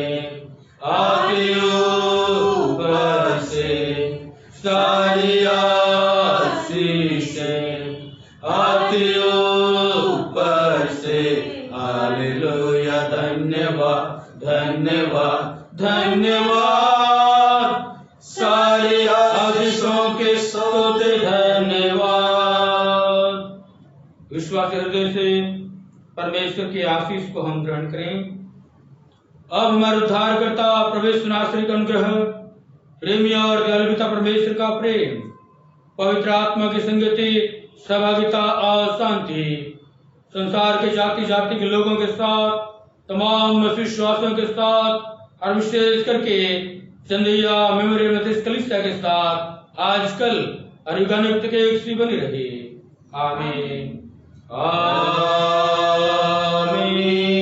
आपके ऊपर से, सारी आशीषें आपके ऊपर से, हालेलुया। धन्यवाद धन्यवाद धन्यवाद, सारी आशीषों के स्रोत धन्यवाद। विश्वास हृदय से परमेश्वर की आशीष को हम ग्रहण करें। अब हमारे उद्धारकर्ता प्रभु नासरी का अनुग्रह, प्रेमी और दयालु पिता परमेश्वर का प्रेम, पवित्र आत्मा की संगति, सहभागिता और शांति संसार के जाति जाति के लोगों के साथ, तमाम विश्वासियों के साथ, और विशेष करके चंदिया मेमोरियल मेथोडिस्ट कलीसिया के साथ आजकल और युगानुयुक्त के एक सी बनी रही। आमीन आमीन।